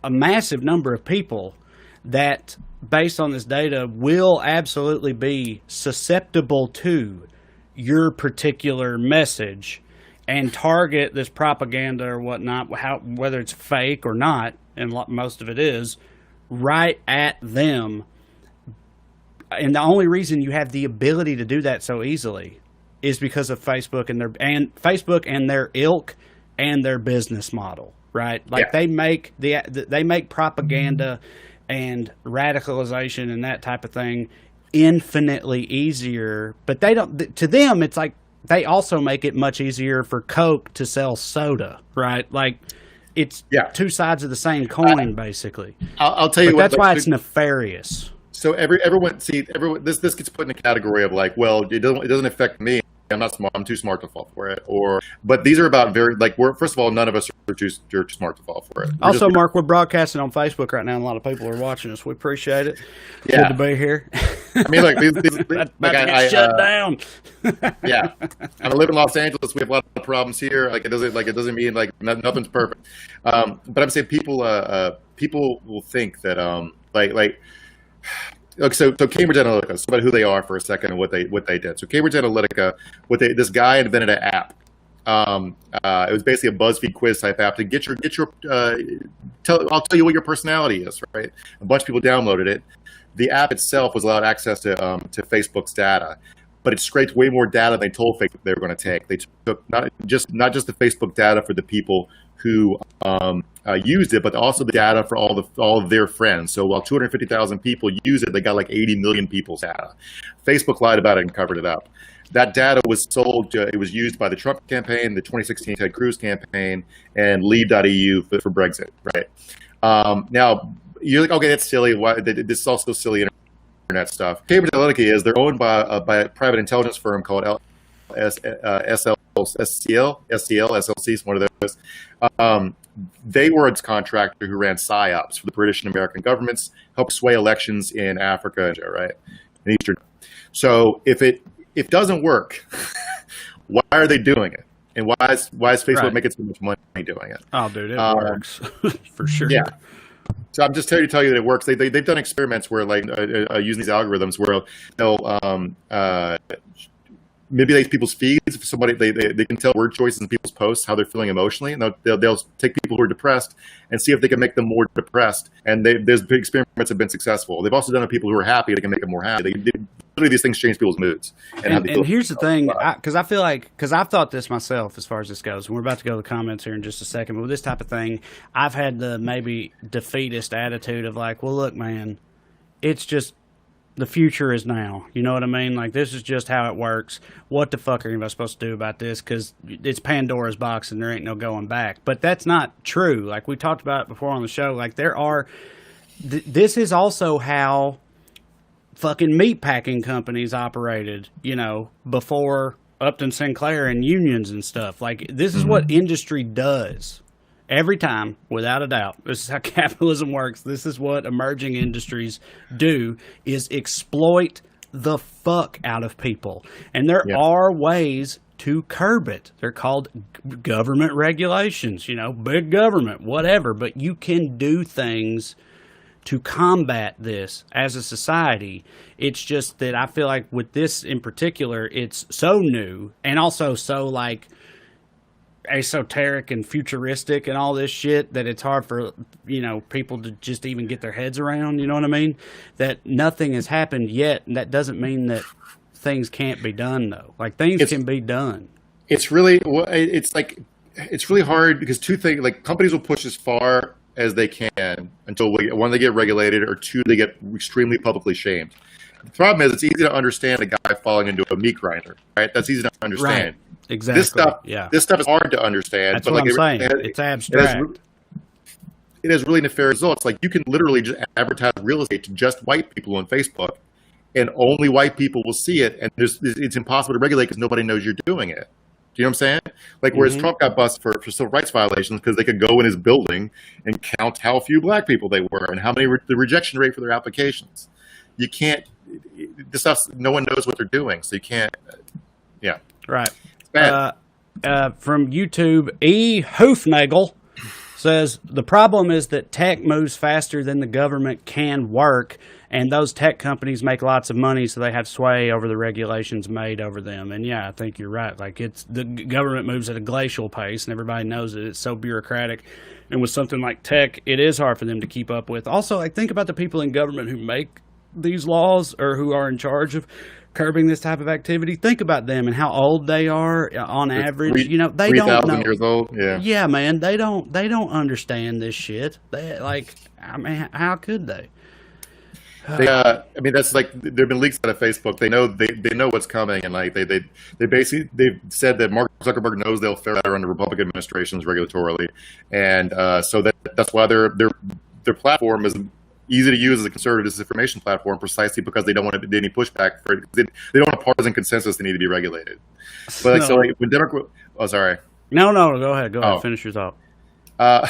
a massive number of people that, based on this data, will absolutely be susceptible to your particular message and target this propaganda or whatnot, whether it's fake or not, and most of it is, right at them. And the only reason you have the ability to do that so easily is because of Facebook and their ilk and their business model. Right, like they make propaganda and radicalization and that type of thing infinitely easier. But they don't. To them, it's like they also make it much easier for Coke to sell soda. Right, like it's two sides of the same coin, basically. I'll tell you what. That's why it's nefarious. So everyone, this gets put in the category of like, well, it doesn't affect me. I'm not smart. I'm too smart to fall for it. But these are about first of all, none of us are too smart to fall for it. Also, Mark, we're broadcasting on Facebook right now, and a lot of people are watching us. We appreciate it. Good to be here. I mean, like, I shut down. I live in Los Angeles. We have a lot of problems here. Like, it doesn't mean like nothing's perfect. But I'm saying people will think that Okay, so Cambridge Analytica. Let's talk about who they are for a second and what they did. So Cambridge Analytica, this guy invented an app. It was basically a BuzzFeed quiz type app to get your I'll tell you what your personality is, right? A bunch of people downloaded it. The app itself was allowed access to Facebook's data, but it scraped way more data than they told Facebook they were going to take. They took not just the Facebook data for the people who used it, but also the data for all of their friends. So while 250,000 people use it, they got like 80 million people's data. Facebook lied about it and covered it up. That data was sold. It was used by the Trump campaign, the 2016 Ted Cruz campaign, and Leave.eu for Brexit. Right now, you're like, okay, that's silly. Why? This is also silly internet stuff. Cambridge Analytica they're owned by a private intelligence firm called SCL, SLC is one of those. They were its contractor who ran PSYOPs for the British and American governments, helped sway elections in Africa, right, and Eastern. So if it doesn't work, why are they doing it? And why is Facebook making so much money doing it? Oh, dude, it works for sure. Yeah. So I'm just here to tell you that it works. They've done experiments where like using these algorithms where they'll manipulate people's feeds. If somebody they can tell word choices in people's posts, how they're feeling emotionally, and they'll take people who are depressed and see if they can make them more depressed. And there's big experiments have been successful. They've also done it on people who are happy. They can make them more happy. Literally, these things change people's moods. And here's the thing, because I feel like, because I've thought this myself as far as this goes, and we're about to go to the comments here in just a second, but with this type of thing, I've had the maybe defeatist attitude of like, well, look, man, it's just, the future is now. You know what I mean? Like, this is just how it works. What the fuck are you supposed to do about this? Because it's Pandora's box and there ain't no going back. But that's not true. Like, we talked about it before on the show. Like, there are... this is also how fucking meatpacking companies operated, you know, before Upton Sinclair and unions and stuff. Like, this is what industry does. Every time, without a doubt, this is how capitalism works. This is what emerging industries do, is exploit the fuck out of people. And there are ways to curb it. They're called government regulations, you know, big government, whatever. But you can do things to combat this as a society. It's just that I feel like with this in particular, it's so new and also so like esoteric and futuristic and all this shit that it's hard for, you know, people to just even get their heads around, you know what I mean? That nothing has happened yet, and that doesn't mean that things can't be done, though. Like, things can be done. It's really hard because two things, like, companies will push as far as they can until one, they get regulated, or two, they get extremely publicly shamed. The problem is it's easy to understand a guy falling into a meat grinder, right? That's easy to understand. Right. Exactly. This stuff is hard to understand. That's what I'm saying. It's abstract. It has really nefarious results. Like, you can literally just advertise real estate to just white people on Facebook, and only white people will see it. And it's impossible to regulate because nobody knows you're doing it. Do you know what I'm saying? Like, whereas Trump got busted for civil rights violations because they could go in his building and count how few black people they were and how many the rejection rate for their applications. You can't. This stuff. No one knows what they're doing, so you can't. Yeah. Right. From YouTube, E. Hoofnagel says, the problem is that tech moves faster than the government can work, and those tech companies make lots of money, so they have sway over the regulations made over them. And yeah, I think you're right. Like, it's the government moves at a glacial pace, and everybody knows it. It's so bureaucratic. And with something like tech, it is hard for them to keep up with. Also, like, think about the people in government who make these laws or who are in charge of curbing this type of activity. Think about them and how old they are on average. You know, they don't know. 3,000 years old. Yeah, man. They don't understand this shit. They, like, I mean, how could they? I mean, that's like, there've been leaks out of Facebook. They know what's coming, and like they've said that Mark Zuckerberg knows they'll fare better under Republican administrations regulatorily, and so that's why their platform is easy to use as a conservative disinformation platform, precisely because they don't want to do any pushback for it. They don't want a partisan consensus. They need to be regulated. But so like, when Democrat, sorry. No, go ahead. Finish your thought. I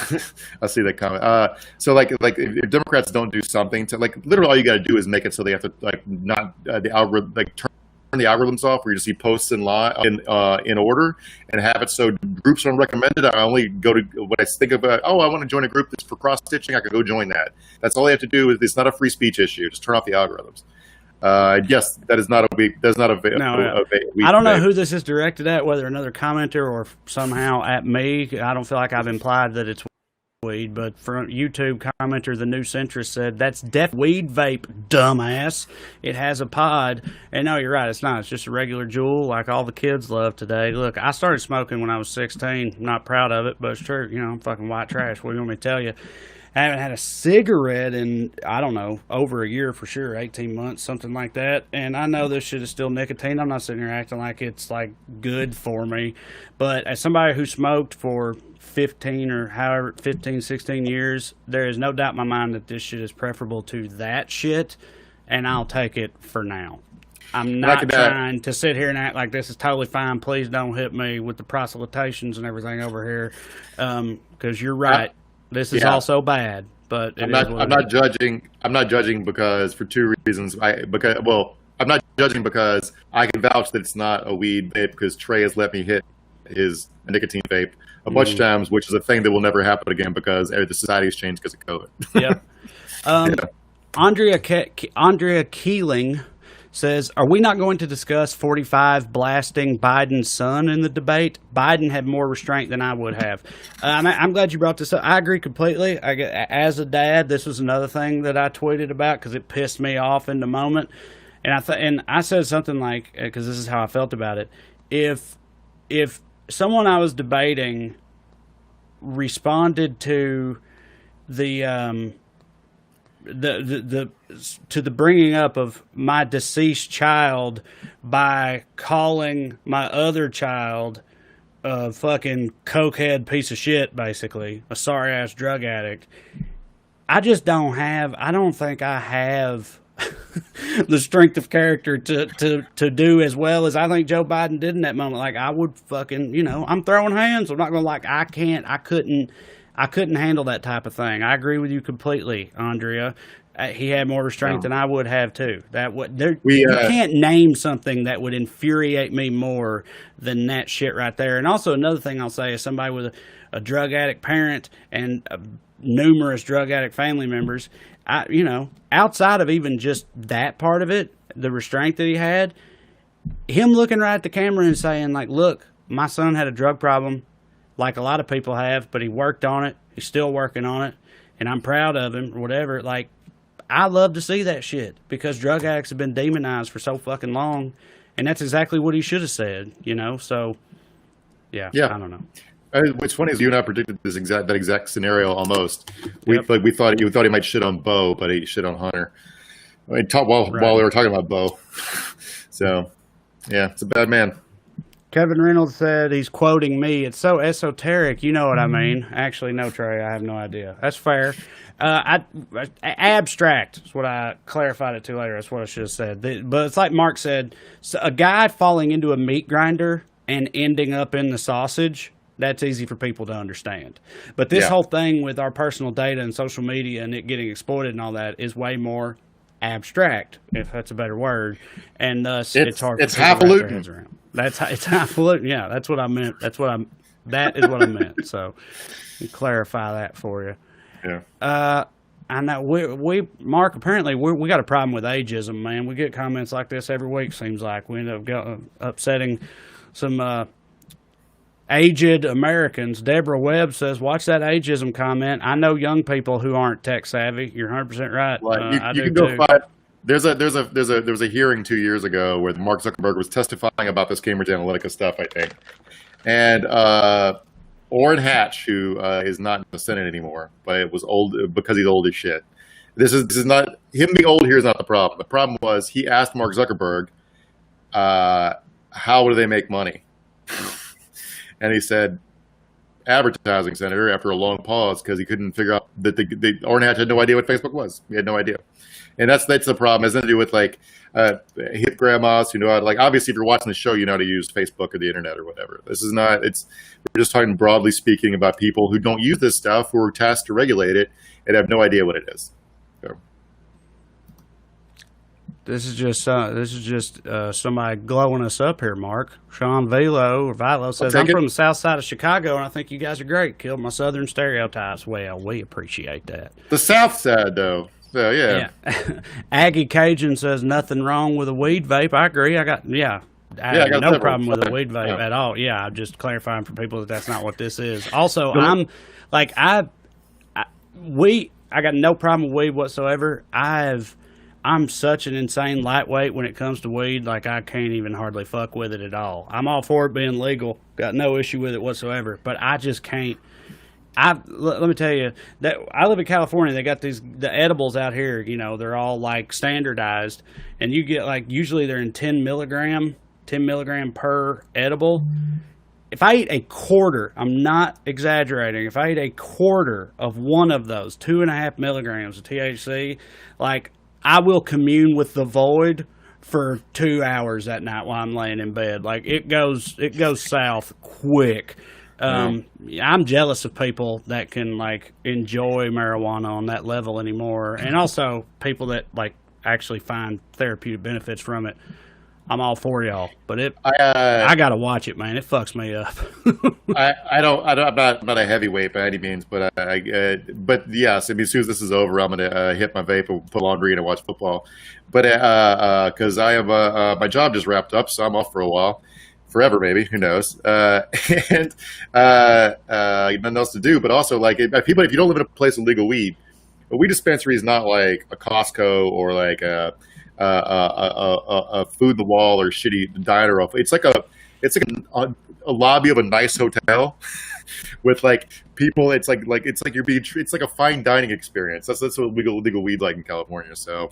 see that comment. So like if Democrats don't do something to, like, literally all you got to do is make it so they have to, like, not the algorithm, like, turn the algorithms off where you see posts in order, and have it so groups are recommended. I only go to when I think about, I want to join a group that's for cross stitching, I can go join that. That's all they have to do. It's not a free speech issue. Just turn off the algorithms. Yes, that is not a weak. That's not a weak. I don't know who this is directed at, whether another commenter or somehow at me. I don't feel like I've implied that it's weed, but from YouTube commenter, the new centrist said, that's weed vape, dumbass. It has a pod. And no, you're right, it's not. It's just a regular Juul like all the kids love today. Look, I started smoking when I was 16. I'm not proud of it, but it's true. You know, I'm fucking white trash. What do you want me to tell you? I haven't had a cigarette in, I don't know, over a year for sure, 18 months, something like that. And I know this shit is still nicotine. I'm not sitting here acting like it's, like, good for me. But as somebody who smoked for 16 years, there is no doubt in my mind that this shit is preferable to that shit, and I'll take it for now. I'm not trying to sit here and act like this is totally fine. Please don't hit me with the proselytations and everything over here, because you're right. This is also bad, but I'm not judging. I'm not judging because for two reasons. I'm not judging because I can vouch that it's not a weed vape because Trey has let me hit his nicotine vape a bunch of times, which is a thing that will never happen again because the society has changed because of COVID. Yep. Andrea Keeling says, "Are we not going to discuss 45 blasting Biden's son in the debate? Biden had more restraint than I would have." I'm glad you brought this up. I agree completely. As a dad, this was another thing that I tweeted about because it pissed me off in the moment. And I said something like, because this is how I felt about it. If someone I was debating responded to the bringing up of my deceased child by calling my other child a fucking cokehead piece of shit, basically a sorry ass drug addict, I don't think I have the strength of character to do as well as I think Joe Biden did in that moment. Like, I would fucking, I'm throwing hands. I'm not going to I couldn't handle that type of thing. I agree with you completely, Andrea. He had more restraint than I would have too. You can't name something that would infuriate me more than that shit right there. And also another thing I'll say is somebody with a drug addict parent and numerous drug addict family members, outside of even just that part of it, the restraint that he had, him looking right at the camera and saying, like, look, my son had a drug problem like a lot of people have, but he worked on it. He's still working on it, and I'm proud of him or whatever. Like, I love to see that shit because drug addicts have been demonized for so fucking long, and that's exactly what he should have said, So, yeah. I don't know. What's funny is you and I predicted that exact scenario almost. We thought he might shit on Bo, but he shit on Hunter. While we were talking about Bo. So, yeah, it's a bad man. Kevin Reynolds said he's quoting me. It's so esoteric. You know what I mean. Actually, no, Trey, I have no idea. That's fair. Abstract is what I clarified it to later. That's what I should have said. But it's like Mark said, a guy falling into a meat grinder and ending up in the sausage, that's easy for people to understand. But this whole thing with our personal data and social media and it getting exploited and all that is way more abstract, if that's a better word. And thus, it's hard for people to wrap their heads around. It's highfalutin. Yeah, that's what I meant. That is what I meant. So, clarify that for you. Yeah. I know we Mark. Apparently, we got a problem with ageism, man. We get comments like this every week. Seems like we end up upsetting some aged Americans. Deborah Webb says, "Watch that ageism comment. I know young people who aren't tech savvy." You're 100% right. You can go find. There's a hearing 2 years ago where Mark Zuckerberg was testifying about this Cambridge Analytica stuff, I think, and Orrin Hatch, who is not in the Senate anymore, but it was old because he's old as shit. This is not him being old here is not the problem. The problem was he asked Mark Zuckerberg, how do they make money? And he said, advertising, Senator, after a long pause, because he couldn't figure out that Orrin Hatch had no idea what Facebook was. He had no idea. And that's the problem. It has nothing to do with hip grandmas who know how to, obviously if you're watching the show, you know how to use Facebook or the internet or whatever. This is not, we're just talking broadly speaking about people who don't use this stuff, who are tasked to regulate it and have no idea what it is. So. This is just somebody glowing us up here, Mark. Sean Vilo says, "I'm from the south side of Chicago, and I think you guys are great. Killed my southern stereotypes." Well, we appreciate that. The south side, though. So, yeah. Aggie Cajun says, "Nothing wrong with a weed vape." I agree. I got no problem with a weed vape at all. Yeah, I'm just clarifying for people that that's not what this is. Also, I got no problem with weed whatsoever. I'm such an insane lightweight when it comes to weed. I can't even hardly fuck with it at all. I'm all for it being legal. Got no issue with it whatsoever. But I just can't. Let me tell you that I live in California. They got the edibles out here. They're all standardized, and you get usually they're in 10 milligram per edible. If I eat a quarter, I'm not exaggerating. If I eat a quarter of one of those 2.5 milligrams of THC, I will commune with the void for 2 hours that night while I'm laying in bed. It goes south quick. I'm jealous of people that can enjoy marijuana on that level anymore, and also people that actually find therapeutic benefits from it. I'm all for y'all. But I I gotta watch it, man. It fucks me up. I'm not a heavyweight by any means, but but yes, I mean, as soon as this is over, I'm gonna hit my vape and put laundry and watch football. But because I have my job just wrapped up, so I'm off for a while, forever maybe, who knows? And nothing else to do. But also, like, people, if you don't live in a place with legal weed, a weed dispensary is not like a Costco or like a food in the wall or shitty diner. It's like a lobby of a nice hotel with like people. It's like it's like a fine dining experience. That's what legal weed like in California. So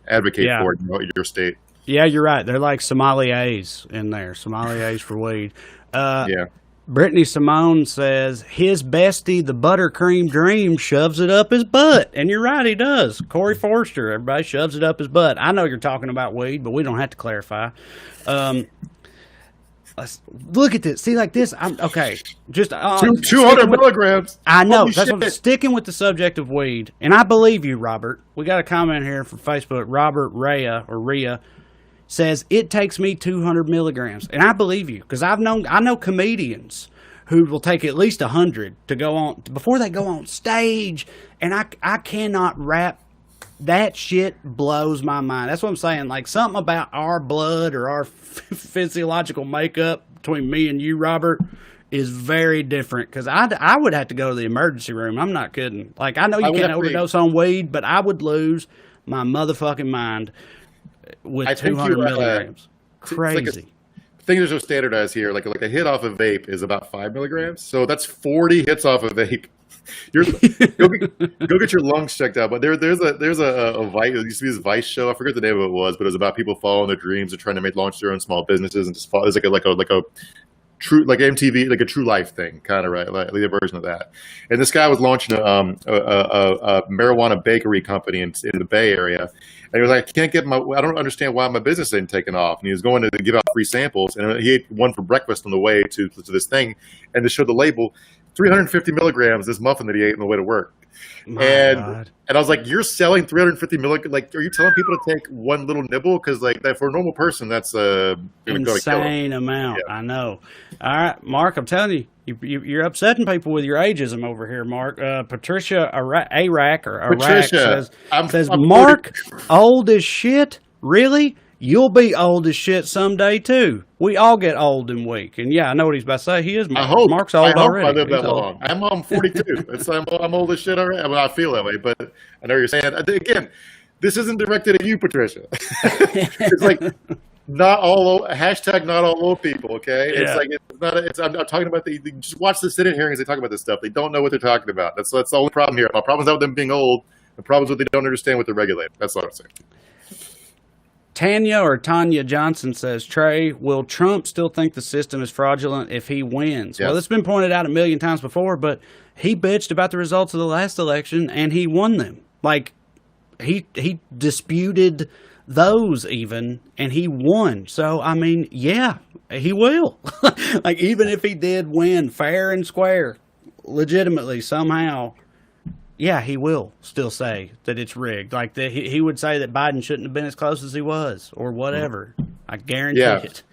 advocate for it in your state. Yeah, you're right. They're like sommeliers in there. Sommeliers for weed. Yeah. Brittany Simone says his bestie, the Buttercream Dream, shoves it up his butt. And you're right, he does. Corey Forster, everybody shoves it up his butt. I know you're talking about weed, but we don't have to clarify. Look at this. See, like this. I'm okay. Just 200 milligrams. I know. Holy that's shit. what I'm sticking with the subject of weed, and I believe you, Robert. We got a comment here from Facebook. Robert Rhea says it takes me 200 milligrams, and I believe you because I know comedians who will take at least 100 to go on before they go on stage, and I cannot rap. That shit blows my mind. That's what I'm saying. Like something about our blood or our physiological makeup between me and you, Robert, is very different. Because I would have to go to the emergency room. I'm not kidding. Like I know you can't overdose on weed, but I would lose my motherfucking mind with 200 milligrams. Crazy. Things are so standardized here. Like a hit off a vape is about 5 milligrams. So that's 40 hits off a vape. Go get your lungs checked out. But there's a Vice, it used to be this Vice show. I forget the name of it was, but it was about people following their dreams and trying to launch their own small businesses and just follow. It's like a true, like MTV, like a true life thing, kind of, right? Like a version of that. And this guy was launching a marijuana bakery company in the Bay Area. And he was like, I don't understand why my business ain't taking off. And he was going to give out free samples. And he ate one for breakfast on the way to this thing. And to show the label, 350 milligrams, this muffin that he ate on the way to work. And I was like, you're selling 350 milligrams? Like, are you telling people to take one little nibble? Because like that for a normal person, that's insane amount. Yeah. I know. All right, Mark, I'm telling you, you're upsetting people with your ageism over here, Mark. Patricia Arac says Mark, old as shit? Really? You'll be old as shit someday too. We all get old and weak. And yeah, I know what he's about to say. He is. Mark's old already. I live that long. I'm 42. I'm old as shit already. I mean, I feel that way, but I know what you're saying. Again, this isn't directed at you, Patricia. It's like not all old people. Okay, yeah. I'm talking about just watch the Senate hearings. They talk about this stuff. They don't know what they're talking about. That's the only problem here. My problem's not with them being old. The problem is with they don't understand what they're regulating. That's all I'm saying. Tanya Johnson says, Trey, will Trump still think the system is fraudulent if he wins? Yes. Well, it's been pointed out a million times before, but he bitched about the results of the last election, and he won them. Like, he disputed those even, and he won. So, I mean, yeah, he will. Like, even if he did win fair and square, legitimately, somehow, yeah, he will still say that it's rigged. Like he would say that Biden shouldn't have been as close as he was, or whatever. I guarantee it.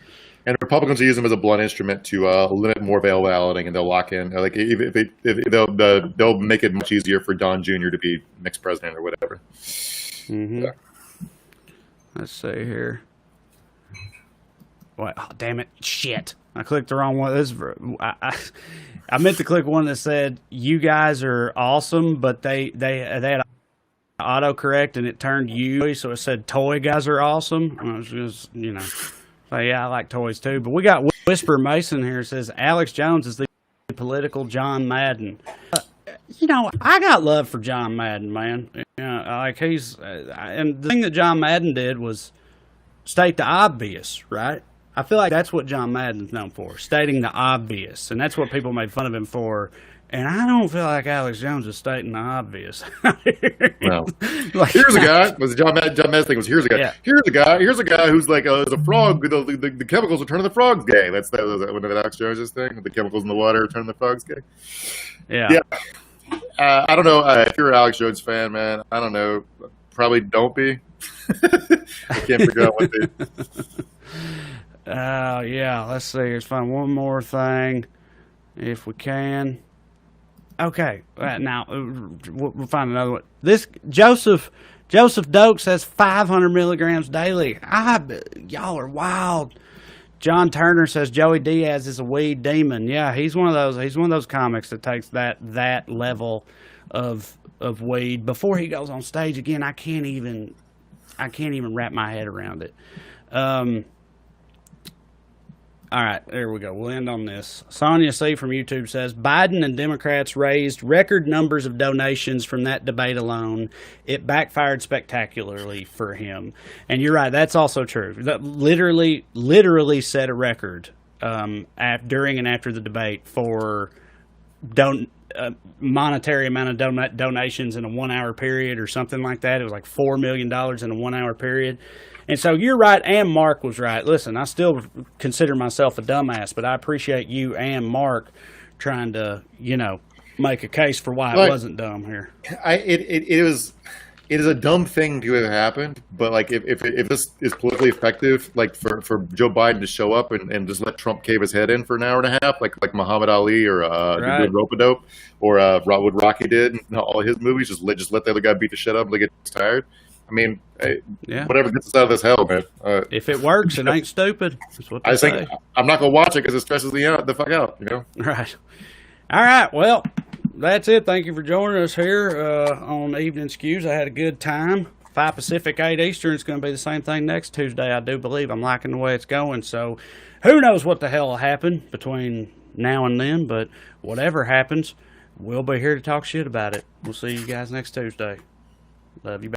And Republicans use them as a blunt instrument to limit more mail balloting, and they'll lock in. Like they'll make it much easier for Don Jr. to be next president or whatever. Mm-hmm. Yeah. Let's see here. What? Oh, damn it! Shit! I clicked the wrong one. I meant to click one that said, you guys are awesome, but they had autocorrect and it turned you, so it said toy guys are awesome. I was just, so yeah, I like toys too. But we got Whisper Mason here says, Alex Jones is the political John Madden. I got love for John Madden, man. Like he's, and the thing that John Madden did was state the obvious, right? I feel like that's what John Madden's known for, stating the obvious, and that's what people made fun of him for. And I don't feel like Alex Jones is stating the obvious. No. Like, here's a guy. Was John Madden's thing was here's a guy. Yeah. Here's a guy who's like a frog. The chemicals are turning the frogs gay. That's one of Alex Jones's thing. The chemicals in the water are turning the frogs gay. Yeah. I don't know if you're an Alex Jones fan, man. I don't know. Probably don't be. I can't figure out what they. Yeah, let's see. Let's find one more thing if we can. Okay, now we'll find another one. This Joseph Doak says 500 milligrams daily. Y'all are wild. John Turner says Joey Diaz is a weed demon. Yeah, he's one of those. He's one of those comics that takes that level of weed before he goes on stage again. I can't even wrap my head around it. All right, there we go. We'll end on this. Sonia C. from YouTube says, Biden and Democrats raised record numbers of donations from that debate alone. It backfired spectacularly for him. And you're right, that's also true. That literally set a record during and after the debate for monetary amount of donations in a 1 hour period or something like that. It was like $4 million in a 1 hour period. And so you're right, and Mark was right. Listen, I still consider myself a dumbass, but I appreciate you and Mark trying to, make a case for why it wasn't dumb here. It is a dumb thing to have happened, but like if this is politically effective, like for Joe Biden to show up and just let Trump cave his head in for an hour and a half, like Muhammad Ali or Rope-a-Dope or what Rocky did in all his movies, just let the other guy beat the shit up until he gets tired. I mean, whatever gets us out of this hell, man. If it works, it ain't stupid. That's what they say. Think I'm not gonna watch it because it stresses me out the fuck out. Right. All right. Well, that's it. Thank you for joining us here on Evening Skews. I had a good time. 5 Pacific, 8 Eastern. It's going to be the same thing next Tuesday, I do believe. I'm liking the way it's going. So who knows what the hell will happen between now and then, but whatever happens, we'll be here to talk shit about it. We'll see you guys next Tuesday. Love you.